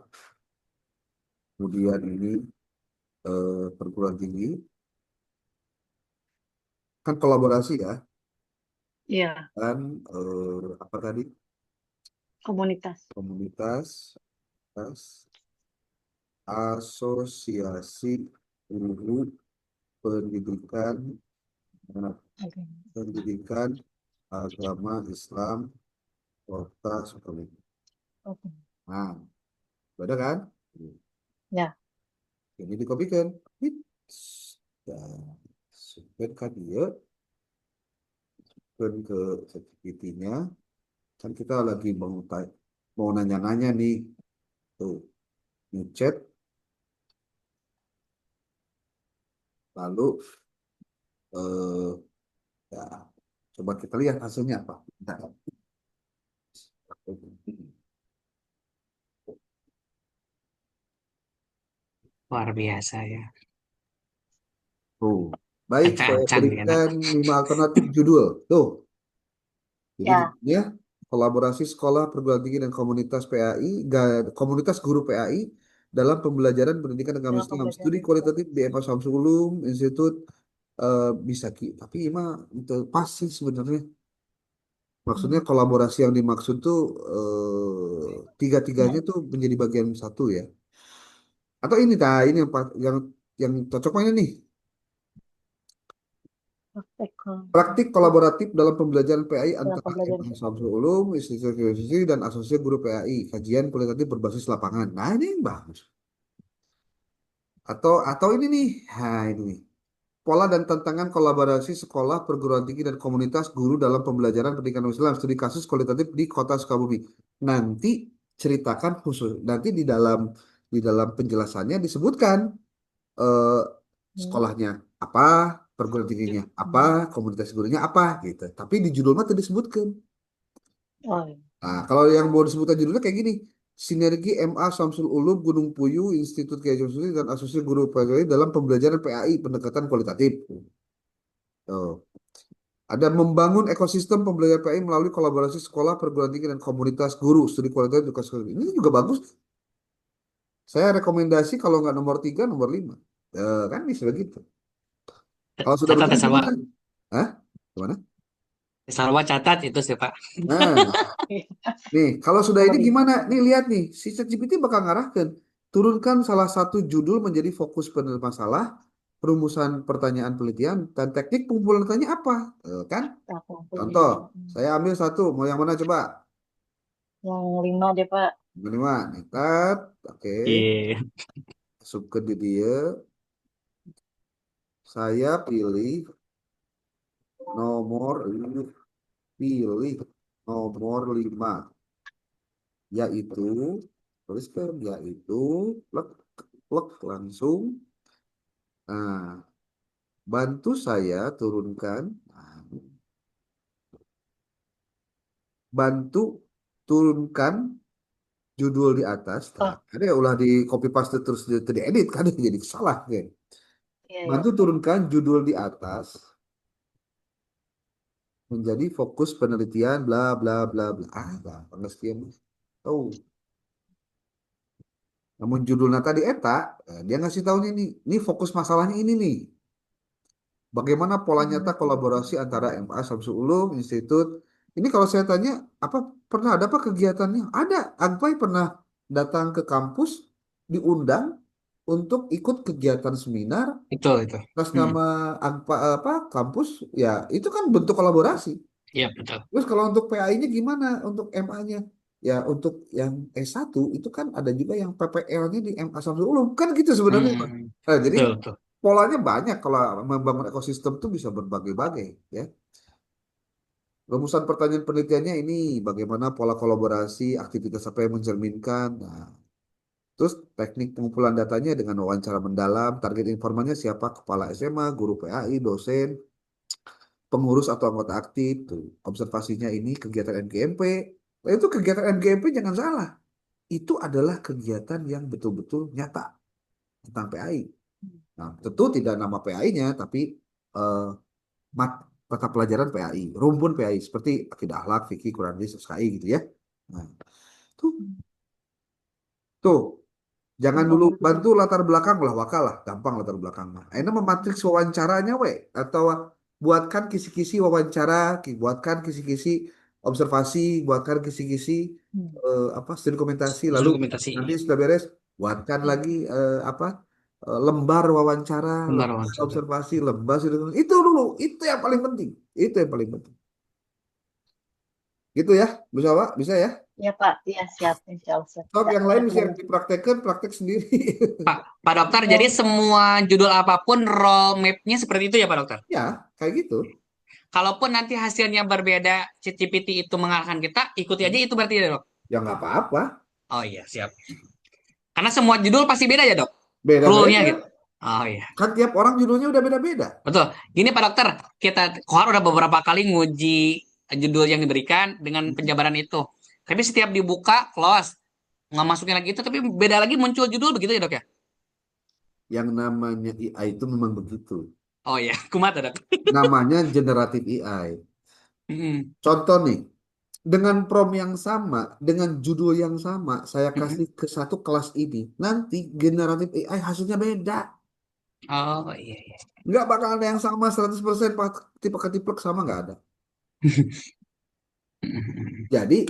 kemudian ini perguruan tinggi, kan kolaborasi ya, Iya, dan apa tadi, komunitas. komunitas, asosiasi guru pendidikan, Oke. pendidikan agama Islam Kota Sukabumi. Oke. Nah, beda kan? Ya, Ini dikopikan. Ya, subscribe kan dia, ke ChatGPT-nya. Kan kita lagi mau nanya-nanya nih. Tuh, ngechat. Lalu, eh, ya, coba kita lihat hasilnya apa. Bentar. Luar biasa ya. Tuh. Baik, saya Ancang-ancang nih anak. berikan 5 alternatif judul. Tuh, jadi ya, judulnya kolaborasi sekolah perguruan tinggi dan komunitas PAI, komunitas guru PAI dalam pembelajaran pendidikan agama dalam Islam, pembelajaran studi pendidikan. kualitatif BMA Samsul Ulum, Institut bisa tapi mah itu pas sih sebenarnya. Maksudnya Hmm. kolaborasi yang dimaksud tuh tiga-tiganya Nah, tuh menjadi bagian satu ya. Atau ini ini yang cocok mana nih? praktek Praktik kolaboratif kolaboratif dalam pembelajaran PAI dalam antara pembelajaran MA PAI. Samsul Ulum, institusi dan asosiasi guru PAI, kajian kualitatif berbasis lapangan. Nah, ini yang bagus. Atau ini nih. Nah, ini nih. Pola dan tantangan kolaborasi sekolah, perguruan tinggi dan komunitas guru dalam pembelajaran pendidikan Islam, studi kasus kualitatif di Kota Sukabumi. Nanti ceritakan khusus. Nanti di dalam penjelasannya disebutkan eh, Hmm. sekolahnya apa, perguruan tingginya apa, Hmm. komunitas gurunya apa gitu. Tapi di judul mah tidak disebutkan. Oh, iya. Nah, kalau yang mau disebutkan judulnya kayak gini, Sinergi MA Samsul Ulum Gunung Puyuh Institut Kiai Samsudi dan Asosiasi Guru PAI dalam pembelajaran PAI pendekatan kualitatif. Tuh. Ada membangun ekosistem pembelajaran PAI melalui kolaborasi sekolah, perguruan tinggi dan komunitas guru studi kualitas edukasi. Ini juga bagus. Saya rekomendasi kalau nggak nomor 3, nomor 5. Kan bisa begitu. Kalau sudah Catat begitu ya Salwa. gimana? Hah? Gimana? Salwa catat itu sih Pak. Nah, nih, kalau sudah Nomor ini 5. gimana? Nih lihat nih, si ChatGPT bakal ngarahkan. Turunkan salah satu judul menjadi fokus penerima masalah, perumusan pertanyaan penelitian, dan teknik pengumpulan tanya apa? Kan? Aku Contoh, punya. saya ambil satu, mau yang mana coba? Yang 5 deh, Pak. Yang kelima, nekat, oke, Iya. masuk ke di dia. Saya nomor, pilih nomor 5, yaitu, tuliskan, yaitu, plek, plek, langsung. Nah, bantu saya turunkan, nah, bantu turunkan judul di atas. Nah, Oh, ada ya ulah di copy paste terus diedit kan jadi salah kan. iya, iya. Bantu turunkan judul di atas menjadi fokus penelitian bla bla bla bla. Bla, pengertian. Oh, namun judulnya tadi eta, dia ngasih tahu ini fokus masalahnya ini nih. Bagaimana pola nyata kolaborasi antara MA Samsul Ulum, Institut. Ini kalau saya tanya, pernah ada apa kegiatannya? Ada. Agpai pernah datang ke kampus, diundang untuk ikut kegiatan seminar Itu. atas Hmm. nama kampus. Ya, itu kan bentuk kolaborasi. Iya betul. Terus kalau untuk PAI-nya gimana? Untuk MA-nya? Ya, untuk yang S1 itu kan ada juga yang PPL-nya di MA Samsul Ulum. Kan gitu sebenarnya, Pak. Nah, jadi Betul betul. polanya banyak kalau membangun ekosistem tuh bisa berbagai-bagai ya. Rumusan pertanyaan penelitiannya ini bagaimana pola kolaborasi, aktivitas apa yang mencerminkan. Nah, terus teknik pengumpulan datanya dengan wawancara mendalam, target informannya siapa, kepala SMA, guru PAI, dosen, pengurus atau anggota aktif. Tuh, observasinya ini kegiatan NGMP. Nah, itu kegiatan NGMP jangan salah. Itu adalah kegiatan yang betul-betul nyata tentang PAI. Nah, tentu tidak nama PAI-nya, tapi eh, mat mata pelajaran PAI, rumpun PAI seperti akidah akhlak, fikih, Quran hadis, SKI gitu ya. Nah, tuh, tuh, jangan dulu bantu latar belakang lah, wakalah, gampang latar belakang mah. Enak mematriks wawancaranya, we, atau buatkan kisi-kisi wawancara, buatkan kisi-kisi observasi, buatkan kisi-kisi apa studi dokumentasi, Terus lalu dokumentasi. nanti sudah beres, buatkan lagi apa lembar wawancara, Lembar lembar wawancara. observasi, lembar studi dokumentasi. Itu dulu, itu yang paling penting, itu yang paling penting. Gitu ya, bisa Pak, bisa ya. Ya Pak, ya siap, insya Allah. Sok Ya, yang lain ya, bisa benar. dipraktekkan, praktek sendiri. Pak Dokter, jadi semua judul apapun role map-nya seperti itu ya Pak Dokter? Ya, kayak gitu. Kalaupun nanti hasilnya berbeda, ChatGPT itu mengalahkan kita, ikuti aja itu berarti ya Dok? Ya nggak apa-apa, Oh iya, siap. Karena semua judul pasti beda ya Dok? Rule-nya beda-beda. gitu. Oh iya, Kan tiap orang judulnya udah beda-beda. betul. Gini Pak Dokter, Kohar udah beberapa kali nguji judul yang diberikan dengan penjabaran itu. Tapi setiap dibuka, close. Nggak masukin lagi itu, tapi beda lagi muncul judul begitu ya Dok ya? Yang namanya AI itu memang begitu. Oh iya, kumat ya Dok? Namanya generatif AI. Mm-mm. Contoh nih, dengan prompt yang sama, dengan judul yang sama, saya Mm-mm. kasih ke satu kelas ini. Nanti generatif AI hasilnya beda. Oh iya, iya. Nggak bakal ada yang sama 100% tipe ke tipe sama nggak ada. Jadi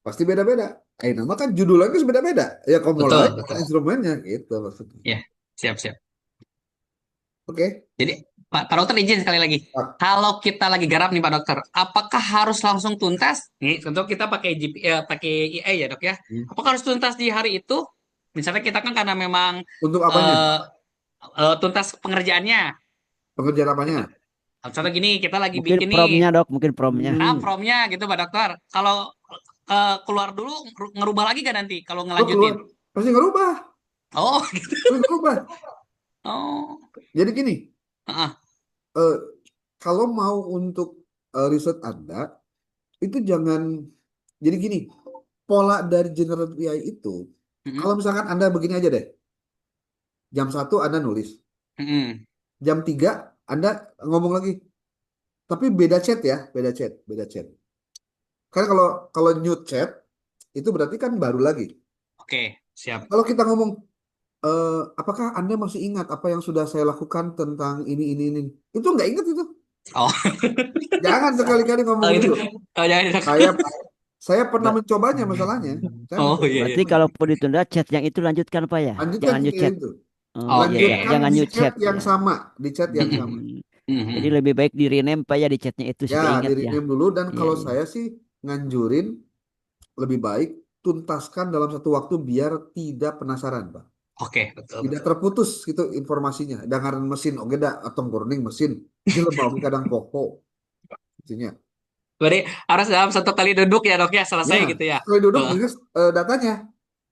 pasti beda-beda. Nama kan judulnya kan beda-beda. Ya kamu Betul, lain betul. instrumennya gitu maksudnya. Ya, siap-siap. Oke. Jadi, Pak Dokter izin sekali lagi. Pak. Kalau kita lagi garap nih Pak Dokter, apakah harus langsung tuntas? Nih, contoh kita pakai AI ya Dok ya. Hmm. Apakah harus tuntas di hari itu? Misalnya kita kan karena memang Untuk apanya? eh, tuntas pengerjaannya. Pengerjaan apanya? Kita, contoh gini, kita lagi Mungkin bikin nih, promnya dok, mungkin promnya. promnya gitu Pak Dokter. Kalau keluar dulu, ngerubah lagi gak nanti kalau Oh keluar. ngelanjutin? Pasti ngerubah. Oh, gitu. Pasti ngerubah. Oh, Jadi gini, heeh. eh, kalau mau untuk riset Anda, itu jangan, jadi gini, pola dari generative AI itu, Mm-mm. kalau misalkan Anda begini aja deh, jam 1 Anda nulis, Mm-mm. jam 3 Anda ngomong lagi, tapi beda chat ya, beda chat, beda chat. Karena kalau kalau new chat, itu berarti kan baru lagi. Oke, siap. Kalau kita ngomong, apakah Anda masih ingat apa yang sudah saya lakukan tentang ini? Itu nggak ingat itu. Oh, Jangan sekali-kali ngomong oh itu. gitu. Oh, jangan. Saya saya pernah Ber- mencobanya masalahnya. Saya Oh mencoba. iya, iya. Berarti kalaupun ditunda chat yang itu lanjutkan Pak ya? Lanjutkan Jangan ke new chat. itu. Oh Oh iya iya, ya, iya. Lanjutkan jangan di new chat chat yang ya. sama, di chat yang sama. Mm-mm. Hmm. Jadi Mm-mm. lebih baik di rename Pak ya di chatnya itu Ya, supaya di ingat ya. rename dulu dan Iya kalau iya. saya sih nganjurin lebih baik tuntaskan dalam satu waktu biar tidak penasaran, Pak. Oke, betul, Tidak betul. terputus gitu informasinya. Dengaran mesin, oke dah, atau burning mesin. Jelema oke kadang pokok. Intinya. Berarti harus dalam satu kali duduk ya dok ya, Ya, selesai gitu ya. sekali duduk Oh, ingat datanya.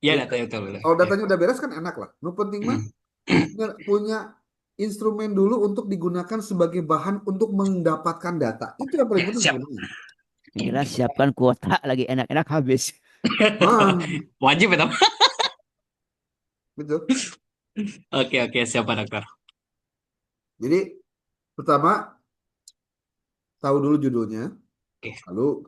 iya Ya, data betul, betul. kalau Ya. datanya udah beres kan enak lah. Nu penting mah Mm. punya instrumen dulu untuk digunakan sebagai bahan untuk mendapatkan data. Itu yang paling Ya, penting siap. sebenarnya. Yang jelas siapkan kuota lagi enak-enak habis. Ah, Wajib ya, Dok? betul. Oke, oke, siap Pak Dokter. Jadi pertama tahu dulu judulnya, Oke, lalu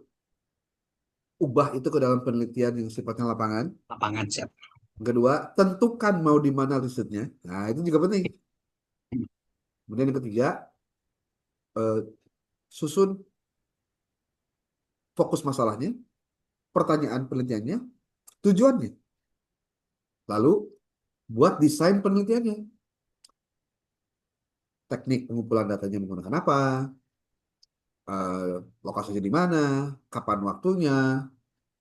ubah itu ke dalam penelitian yang sifatnya lapangan. lapangan siap. Yang kedua, tentukan mau di mana risetnya. Nah, itu juga penting. Kemudian yang ketiga, eh, susun fokus masalahnya, pertanyaan penelitiannya, tujuannya. Lalu buat desain penelitiannya. Teknik pengumpulan datanya menggunakan apa, eh, lokasinya di mana, kapan waktunya,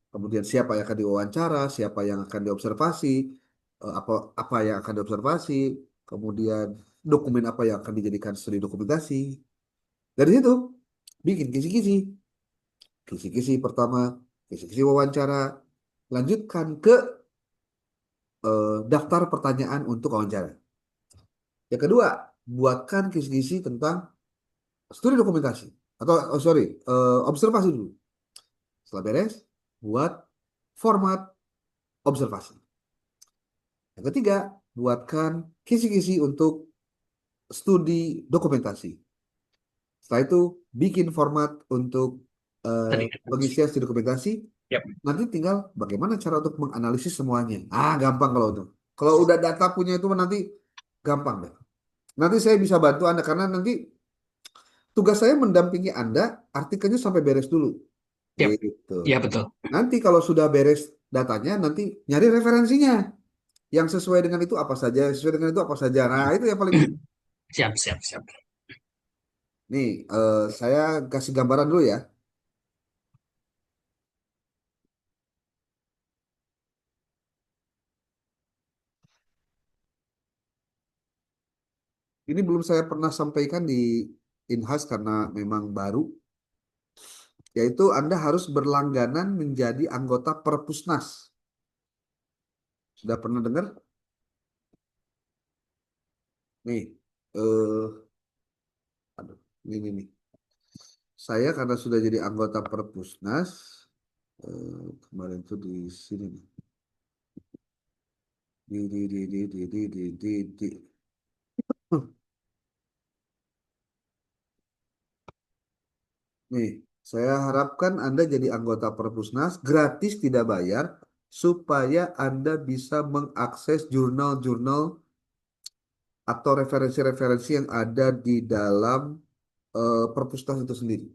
kemudian siapa yang akan diwawancara, siapa yang akan diobservasi, apa apa yang akan diobservasi, kemudian dokumen apa yang akan dijadikan studi dokumentasi. Dari situ bikin kisi-kisi. kisi-kisi pertama, kisi-kisi wawancara, lanjutkan ke daftar pertanyaan untuk wawancara. Yang kedua, buatkan kisi-kisi tentang studi dokumentasi atau sorry, observasi dulu. Setelah beres, buat format observasi. Yang ketiga, buatkan kisi-kisi untuk studi dokumentasi. Setelah itu, bikin format untuk Tadi. pengisian studi dokumentasi. Yap. Nanti tinggal bagaimana cara untuk menganalisis semuanya. Gampang kalau itu. Kalau udah data punya itu nanti gampang deh. Nanti saya bisa bantu Anda karena nanti tugas saya mendampingi Anda artikelnya sampai beres dulu. Yap. Gitu. Ya, betul. Nanti kalau sudah beres datanya, nanti nyari referensinya. Yang sesuai dengan itu apa saja, sesuai dengan itu apa saja. Nah, itu yang paling penting. Siap, siap, siap. Nih, saya kasih gambaran dulu ya. Ini belum saya pernah sampaikan di Inhas karena memang baru, yaitu Anda harus berlangganan menjadi anggota Perpusnas. Sudah pernah dengar? Nih, aduh, ini nih. Saya karena sudah jadi anggota Perpusnas, kemarin tuh di sini nih. Di. Nih, saya harapkan Anda jadi anggota Perpusnas gratis tidak bayar supaya Anda bisa mengakses jurnal-jurnal atau referensi-referensi yang ada di dalam Perpusnas itu sendiri.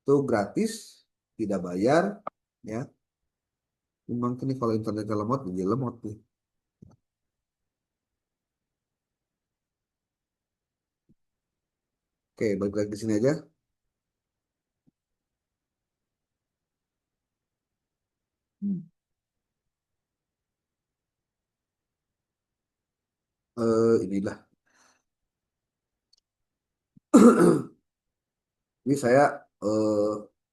Itu gratis, tidak bayar, ya. Memang ini kalau internetnya lemot, jadi lemot nih. Oke, balik lagi ke sini aja. Inilah. Ini saya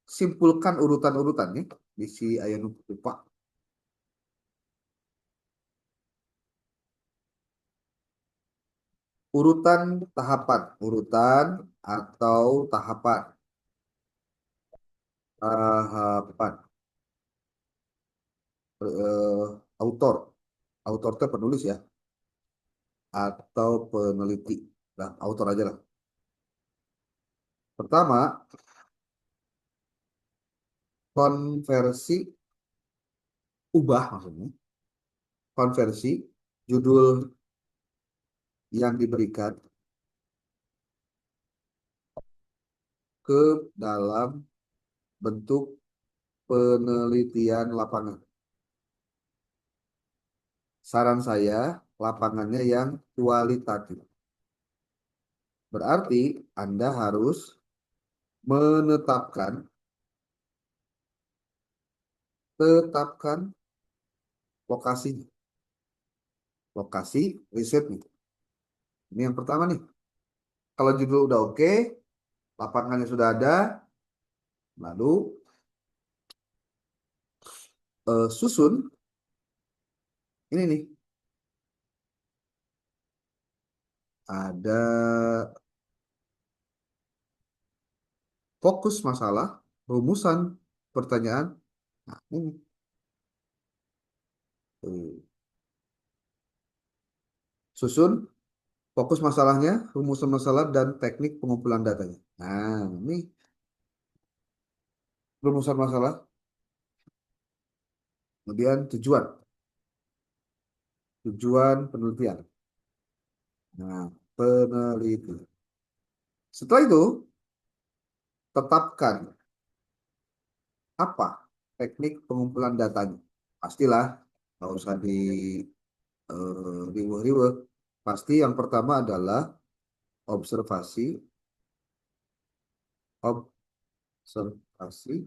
simpulkan urutan-urutannya di si Ayanu lupa. Urutan atau tahapan. Tahapan. Autor. Autor itu penulis ya. Atau peneliti. Nah, autor aja lah. Pertama, konversi, ubah maksudnya. Konversi judul yang diberikan ke dalam bentuk penelitian lapangan. Saran saya, lapangannya yang kualitatif. Berarti Anda harus tetapkan lokasinya. Lokasi risetnya. Ini yang pertama nih. Kalau judul udah oke, lapangannya sudah ada, lalu susun ini nih. Ada fokus masalah, rumusan pertanyaan. Nah, ini. Susun, fokus masalahnya, rumusan masalah, dan teknik pengumpulan datanya. Nah, ini rumusan masalah. Kemudian tujuan penelitian. Nah, peneliti. Setelah itu, tetapkan apa teknik pengumpulan datanya. Pastilah, nggak usah riweh-riweh. Pasti yang pertama adalah observasi, observasi,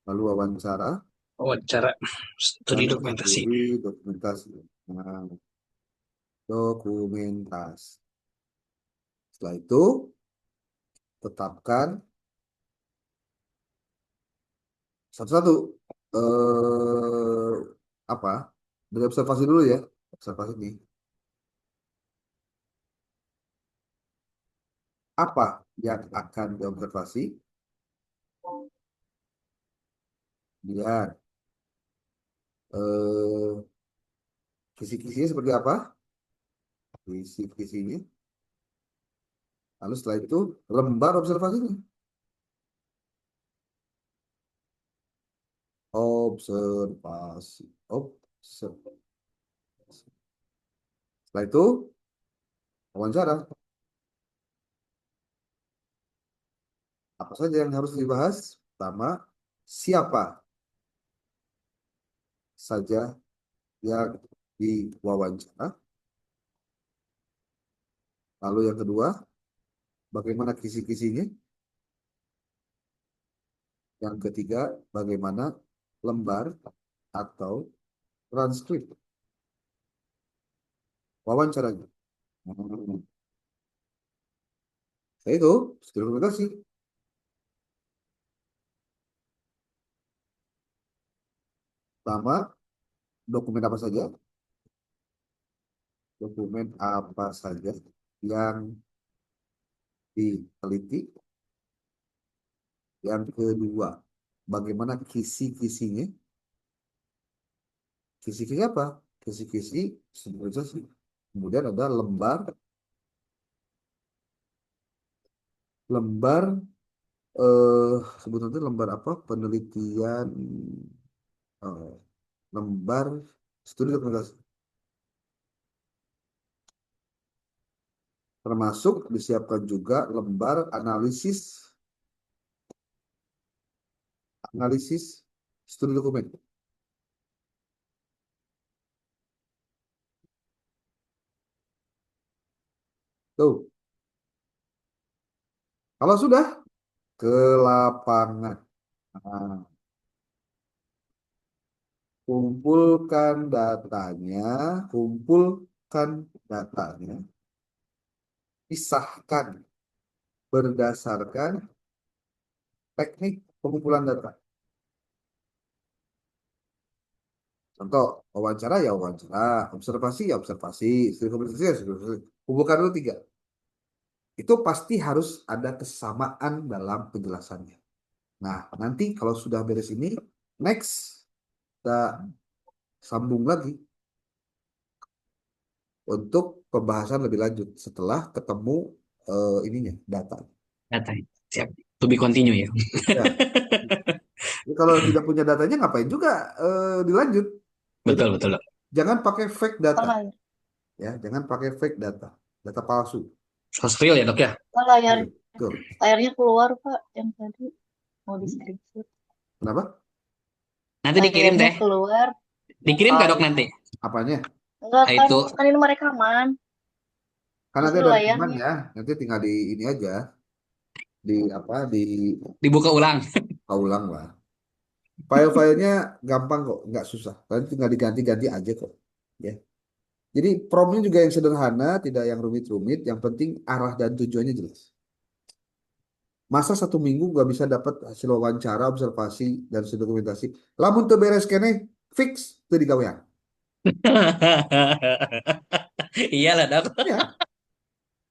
lalu wawancara, Wawancara studi dan dokumentasi. studi dokumentasi. Nah, dokumentasi. Setelah itu, tetapkan Satu-satu. Eh, apa? Dari observasi dulu ya. Observasi ini. Apa yang akan diobservasi? Lihat. Eh, kisi-kisinya seperti apa? Kisi-kisinya. Lalu setelah itu lembar observasinya. Observasi. Observasi. Setelah itu wawancara. Apa saja yang harus dibahas? Pertama, siapa saja yang diwawancara. Lalu yang kedua, bagaimana kisi-kisinya. Yang ketiga, bagaimana lembar atau transkrip wawancaranya. Hmm. Nah, itu skill komunikasi. Pertama, dokumen apa saja? Dokumen apa saja yang diteliti. Yang kedua, bagaimana kisi-kisinya? Kisi-kisi apa? Kisi-kisi sih. Kemudian ada lembar, lembar sebenarnya lembar apa? Penelitian, eh, lembar studi dokumentasi. Termasuk disiapkan juga lembar analisis, analisis studi dokumen. Tuh, kalau sudah ke lapangan. Nah, kumpulkan datanya, kumpulkan datanya, pisahkan berdasarkan teknik pengumpulan data. Contoh, wawancara ya wawancara, observasi ya observasi, studi komunikasi ya studi komunikasi. Kumpulkan dulu tiga. Itu pasti harus ada kesamaan dalam penjelasannya. Nah, nanti kalau sudah beres ini, next kita sambung lagi untuk pembahasan lebih lanjut setelah ketemu ininya data. Data. Siap. To be continue ya. Ya, jadi kalau tidak punya datanya ngapain juga dilanjut. Jadi Betul, betul. jangan pakai fake Pak data, layar, ya, jangan pakai fake data, data palsu. Harus real ya, Dok ya. Pak layar, Iya, betul. layarnya keluar Pak yang tadi mau di screenshot. Kenapa? Nanti dikirim Layarnya deh. keluar. Dikirim Oh nggak, Dok, iya. nanti? Enggak Nah, kan, itu kan ini mereka aman. Kan nanti Justru ada rekaman layarnya. ya, nanti tinggal di ini aja, di apa, di dibuka ulang. ulang lah. File-filenya gampang kok, nggak susah. Nanti tinggal diganti-ganti aja kok. Ya. Jadi promnya juga yang sederhana, tidak yang rumit-rumit. Yang penting arah dan tujuannya jelas. Masa 1 minggu nggak bisa dapat hasil wawancara, observasi, dan hasil dokumentasi. Lamun teu beres kene, fix teu digawean. Iyalah, Dok. Ya,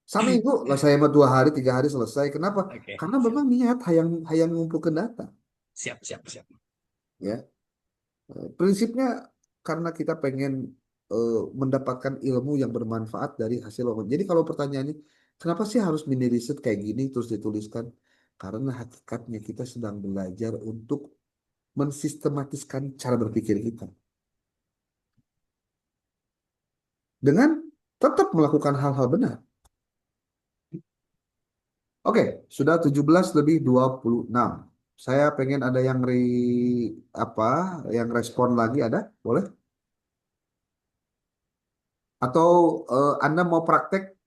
1 minggu lah saya mah 2 hari, 3 hari selesai. Kenapa? Oke, Karena siap. memang niat hayang hayang ngumpulkan data. Siap, siap, siap. Ya, prinsipnya karena kita pengen mendapatkan ilmu yang bermanfaat dari hasil wawancara. Jadi kalau pertanyaannya, kenapa sih harus mini riset kayak gini terus dituliskan? Karena hakikatnya kita sedang belajar untuk mensistematiskan cara berpikir kita dengan tetap melakukan hal-hal benar. Oke, sudah 17:26. Saya pengen ada yang apa yang respon lagi ada? Boleh? Atau Anda mau praktek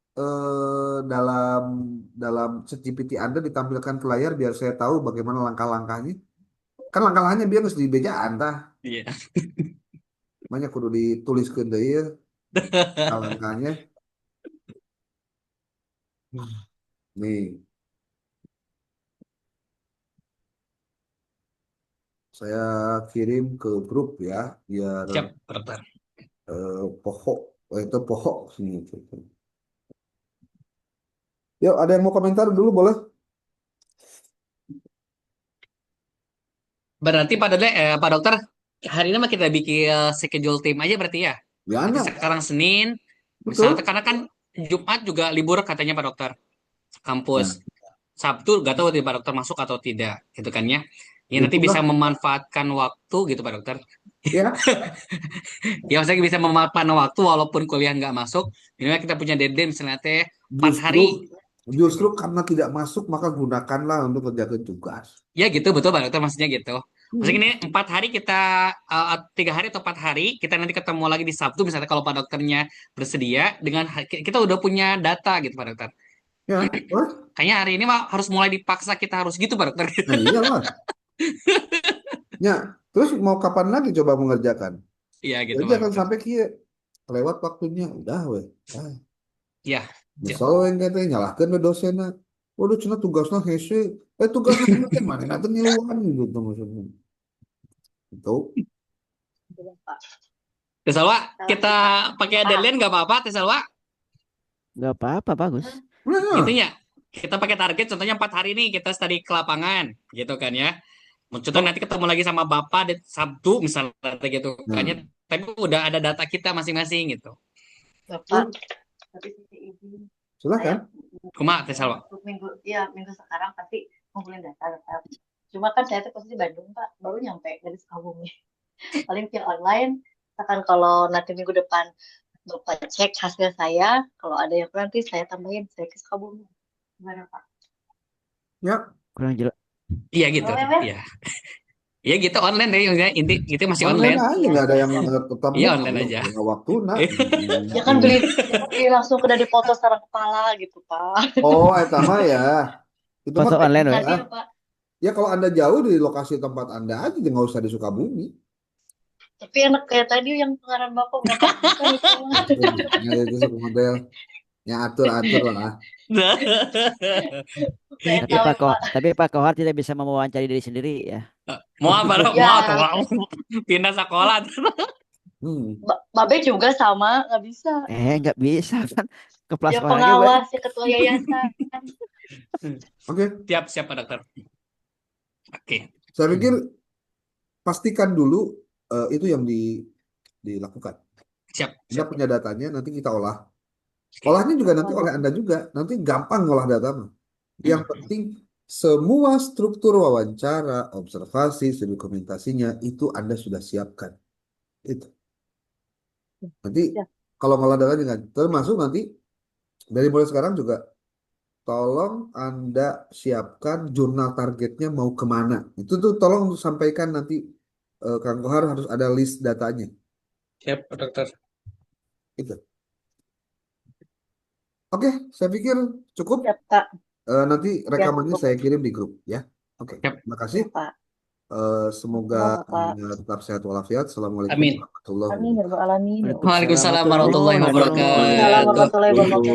dalam dalam ChatGPT Anda ditampilkan ke layar biar saya tahu bagaimana langkah-langkahnya. Kan langkah-langkahnya biar harus dibejaan tah. Iya. Makanya kudu dituliskan deh ya langkahnya. Nih, Saya kirim ke grup ya, biar Siap, Pak Dokter. pohok, itu pohok sini. Yuk, ada yang mau komentar dulu boleh? Berarti Pak Dokter, hari ini mah kita bikin schedule tim aja berarti ya. Ya, Berarti nah, sekarang Senin, misalnya betul. karena kan Jumat juga libur katanya Pak Dokter, Nah, kampus. Sabtu gak tahu di Pak Dokter masuk atau tidak, gitu kan ya. Ya nanti bisa itulah memanfaatkan waktu gitu Pak Dokter. ya, Ya maksudnya bisa memanfaatkan waktu walaupun kuliah nggak masuk. Ini kita punya deadline misalnya teh 4 justru hari. justru karena tidak masuk maka gunakanlah untuk kerjakan tugas. Ya gitu betul Pak Dokter maksudnya gitu. Maksudnya Hmm. ini 4 hari kita 3 hari atau 4 hari kita nanti ketemu lagi di Sabtu misalnya kalau Pak Dokternya bersedia dengan kita udah punya data gitu Pak Dokter. Ya, boleh. Kayaknya hari ini mah harus mulai dipaksa kita harus gitu Pak Dokter. Nah, iyalah. Ya, terus mau kapan lagi coba mengerjakan? Iya Ya gitu Pak jangan Dokter. sampai kia lewat waktunya, udah weh. Ah, Ya. misal yang katanya nyalahkan ke dosennya. Waduh, cina tugasnya hese. Tugasnya hese mana? Nanti ngiluan gitu maksudnya. Itu. Belum, Pak. Tesalwa, Salah kita kita. pakai Ah, deadline nggak apa-apa Tesalwa. Nggak apa-apa, bagus. Gitu Nah, ya. Kita pakai target contohnya 4 hari ini kita study ke lapangan gitu kan ya. Contohnya oh, nanti ketemu lagi sama Bapak di Sabtu misalnya gitu kan ya. nah, Tapi udah ada data kita masing-masing gitu. Bapak, oh, tapi saya izin. Saya silakan. Kumaha Tesalwa? minggu, ya minggu sekarang pasti ngumpulin data tetap. Cuma kan saya tuh posisi Bandung Pak, baru nyampe dari Sukabumi. Paling via online. Misalkan kalau nanti minggu depan Bapak cek hasil saya, kalau ada yang kurang nanti saya tambahin, saya ke Sukabumi. Gimana Pak? Ya, Kurang jelas. Iya gitu. Boleh ya? Iya. Iya gitu online deh inti itu masih online online. aja, Iya, nggak ada yang siap. tetap Iya muka. online aja. Waktu nak. Ya kan beli langsung ke dari foto sarang kepala gitu Pak. Oh, etama ya. Itu mah Foto online teknik weh. Tadi lah. ya Pak. Ya kalau Anda jauh dari lokasi tempat Anda aja, nggak usah di Sukabumi. Tapi enak kayak tadi yang pengaran Bapak berapa juta itu. Ya, itu suku model. Ya atur-atur lah. Saya Tapi tahu Pak ya Kohar, Pak. tapi Pak Kohar tidak bisa mewawancari diri sendiri ya. Mau apa dong? Mau tuh Ya, mau pindah sekolah. Hmm. Babe juga sama, nggak bisa. Nggak bisa kan ke kelas Ya olahraga weh. pengawas, ya ketua yayasan. Oke, Siap siap Pak Dokter. Oke. saya pikir pastikan dulu itu yang dilakukan. Siap Anda siap. punya datanya, nanti kita olah. Olahnya juga nanti oleh Anda juga. Nanti gampang ngolah data mah. Yang penting semua struktur wawancara, observasi, studi dokumentasinya itu Anda sudah siapkan. Itu. Nanti Ya. kalau ngolah data dengan termasuk nanti dari mulai sekarang juga tolong Anda siapkan jurnal targetnya mau kemana. Itu tuh tolong sampaikan nanti Kang Kohar harus ada list datanya. Siap Pak Dokter. Itu. Oke, saya pikir cukup. Ya Pak, Nanti ya rekamannya cukup. saya kirim di grup ya. Oke, Siap. terima Ya kasih. Pak. Semoga Sama Bapak. Anda tetap sehat walafiat. Assalamualaikum Amin. warahmatullahi Amin ya wabarakatuh. Rabbal alamin. Waalaikumsalam Waalaikumsalam warahmatullahi warahmatullahi Waalaikumsalam wabarakatuh. warahmatullahi Wabarakatuh. wabarakatuh.